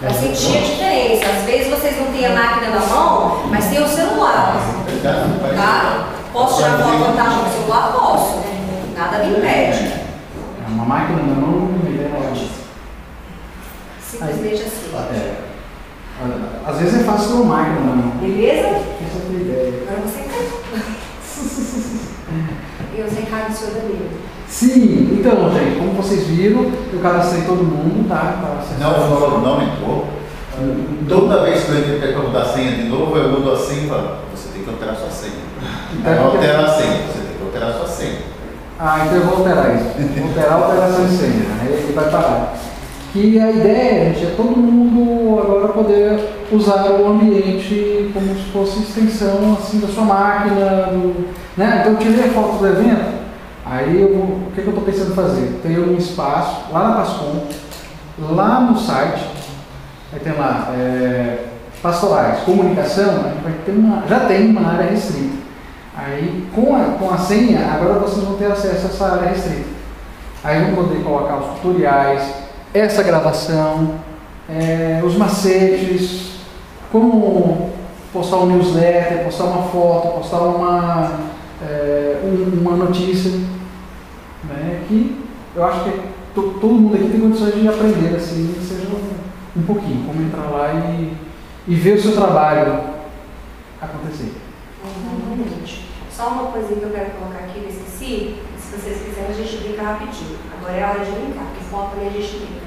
para sentir a diferença. Às vezes vocês não têm a máquina na mão, mas tem o celular. Tá? Posso tirar foto quando tá no celular? Posso. Nada me impede. Uma máquina na mão, uma ideia Simplesmente assim. Às vezes é fácil ter uma máquina na mão. Beleza? Essa é a ideia. Agora você cai. E os recados do senhor Danilo. Sim, então, gente, como vocês viram, eu cadastrei todo mundo, tá? Não entrou. Toda vez que eu entrei para mudar a senha de novo, eu mudo a senha e falo, você tem que alterar sua senha. Então, Não altera a senha, você tem que alterar a sua senha. Ah, então eu vou alterar isso. Vou alterar a alteração de senha. Aí ele vai parar. Que a ideia, gente, é todo mundo agora poder usar o ambiente como se fosse extensão assim, da sua máquina. Né? Então eu tirei a foto do evento, aí o que eu estou pensando em fazer? Tem um espaço lá na Pascom, lá no site, aí tem lá pastorais, comunicação, a gente vai ter já tem uma área restrita. Aí com a senha, agora vocês vão ter acesso a essa área restrita. Aí vão poder colocar os tutoriais, essa gravação, os macetes, como postar um newsletter, postar uma foto, postar uma notícia, né, que eu acho que todo mundo aqui tem condições de aprender assim, seja um pouquinho, como entrar lá e ver o seu trabalho acontecer. Exatamente. Só uma coisinha que eu quero colocar aqui, eu esqueci, se vocês quiserem a gente brinca rapidinho. Agora é a hora de brincar, porque foto também a gente brinca.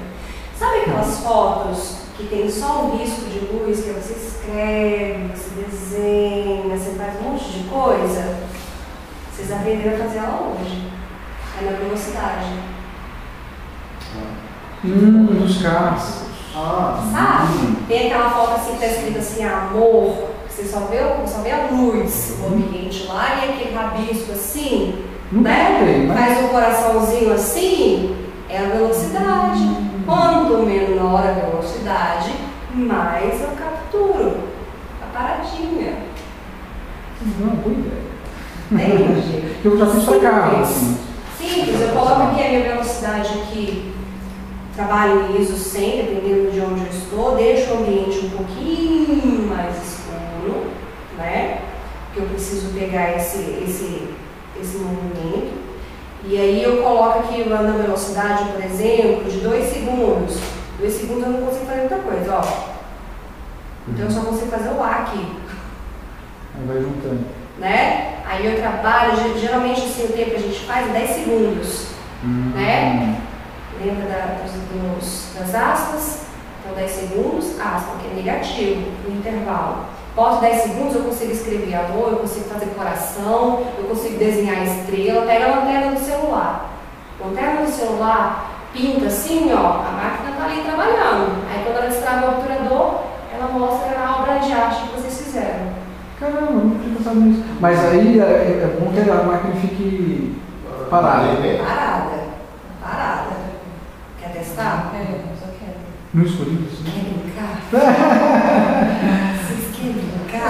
Sabe aquelas fotos que tem só um risco de luz, que você escreve, você desenha, você faz um monte de coisa? Vocês aprenderam a fazer ela hoje. É na velocidade. Dos carros. Sabe? Tem aquela foto assim que tá escrito assim, amor, que você só vê a luz no ambiente lá e aquele rabisco assim, né? Faz um coraçãozinho assim, é a velocidade. Quanto menor a velocidade, mais eu capturo a paradinha. Não, boa ideia. Entende? Eu já fiz pra carro. Simples, eu coloco aqui a minha velocidade aqui, trabalho em ISO 100, dependendo de onde eu estou, deixo o ambiente um pouquinho mais escuro, né? Porque eu preciso pegar esse movimento. E aí eu coloco aqui na velocidade, por exemplo, de 2 segundos. 2 segundos eu não consigo fazer muita coisa, ó. Então eu só consigo fazer o A aqui. Aí vai juntando. Né? Aí eu trabalho, geralmente assim, o tempo que a gente faz é 10 segundos. Né? Lembra das aspas? Então 10 segundos, aspa, que é negativo, no intervalo. Posso 10 segundos, eu consigo escrever amor, eu consigo fazer coração, eu consigo desenhar estrela. Pega a lanterna do celular. A lanterna do celular pinta assim, ó, a máquina está ali trabalhando. Aí quando ela destrava o obturador, ela mostra a obra de arte que vocês fizeram. Caramba, não tinha pensado nisso. Mas aí é bom que a máquina fique parada. Parada. Quer testar? Só quero. No escurinho, assim. Quer brincar? Vocês querem brincar?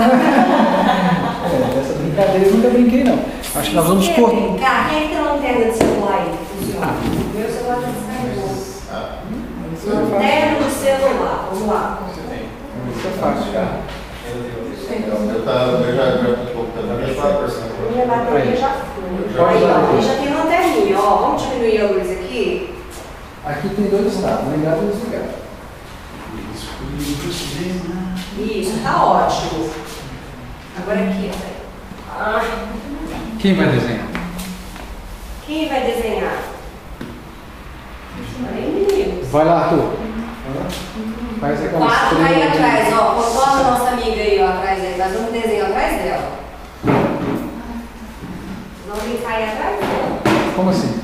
Essa brincadeira eu nunca brinquei, não. Acho que nós vamos correr. Brincar? Quem é que tem lanterna de celular aí? Funciona. O meu celular já descarregou. Lanterna do celular. Vamos lá. Isso é fácil, cara. O meu já um pouco também. Minha bateria já foi. Aí, ó, aí já tem lanterninha, ó. Vamos diminuir a luz aqui? Aqui tem 2 estados, ligado e desligado. Isso, tá ótimo. Agora aqui, ó. Quem vai desenhar? Quem vai desenhar? Meninos. Vai lá, Arthur. Faz aquela 4 aí estrela. atrás, ó. Bota a nossa amiga aí, ó, atrás dela. Nós vamos desenhar atrás dela. Nós vamos cair atrás dela. Como assim?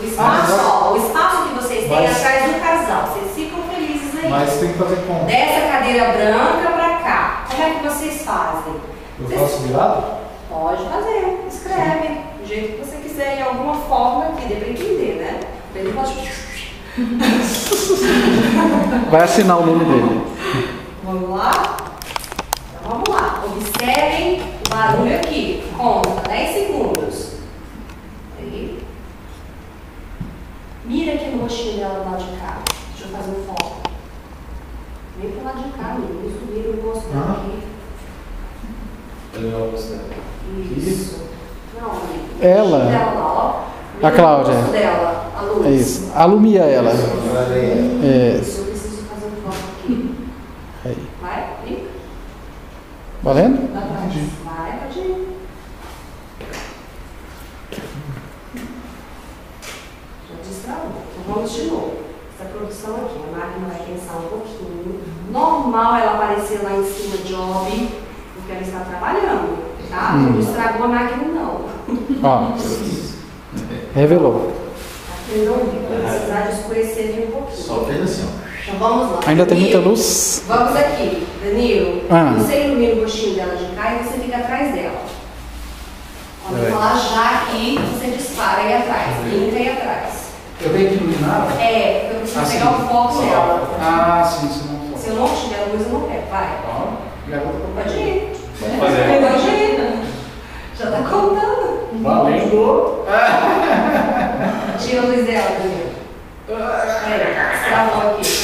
O espaço, ó, o espaço que vocês têm atrás do casal. Vocês ficam felizes aí. Mas tem que fazer como? Dessa cadeira branca pra cá. Como é que vocês fazem? Eu faço virado? Pode fazer. Escreve. Do jeito que você quiser, em alguma forma aqui. Dê pra entender, né? Ele pode... Vai assinar o nome dele. Vamos lá? Então vamos lá. Observem o barulho aqui. Conta 10 segundos. Aí. Mira aqui no rostinho dela do lado de cá. Deixa eu fazer um foco. Vem pro lado de cá, menino. Isso, mira o rosto dela aqui. Isso. Não, amigo. Ela. Dela lá, ó. A Cláudia. O rosto dela, a luz. É isso. Alumia ela. É. Isso, eu preciso fazer um foco aqui. Aí. Vai, clica. Valendo? Vai, pode ir. Já destravou. Então vamos de novo. Essa produção aqui, a máquina vai pensar um pouquinho. Normal ela aparecer lá em cima job, porque ela está trabalhando, tá? Não estragou a máquina não. Ó. Revelou. Aqui não vi, vai precisar de escurecer ali um pouquinho. Só fez assim, ó. Então vamos lá. Ainda tem muita Danilo, luz? Vamos aqui, Danilo. Ah. Você ilumina o rostinho dela de cá e você fica atrás dela. Quando eu É. falar já aqui, você dispara aí atrás, brinca aí atrás. Eu tenho que iluminar? É, eu preciso Ah, pegar sim. o foco dela. Ah, sim, se não for. Se eu não tiver luz, eu não quero. Vai. Ó, garota. Pode ir. Vamos fazer. Pode ir. Já tá contando. Valendo! Tira a luz dela, Danilo. Travou aqui.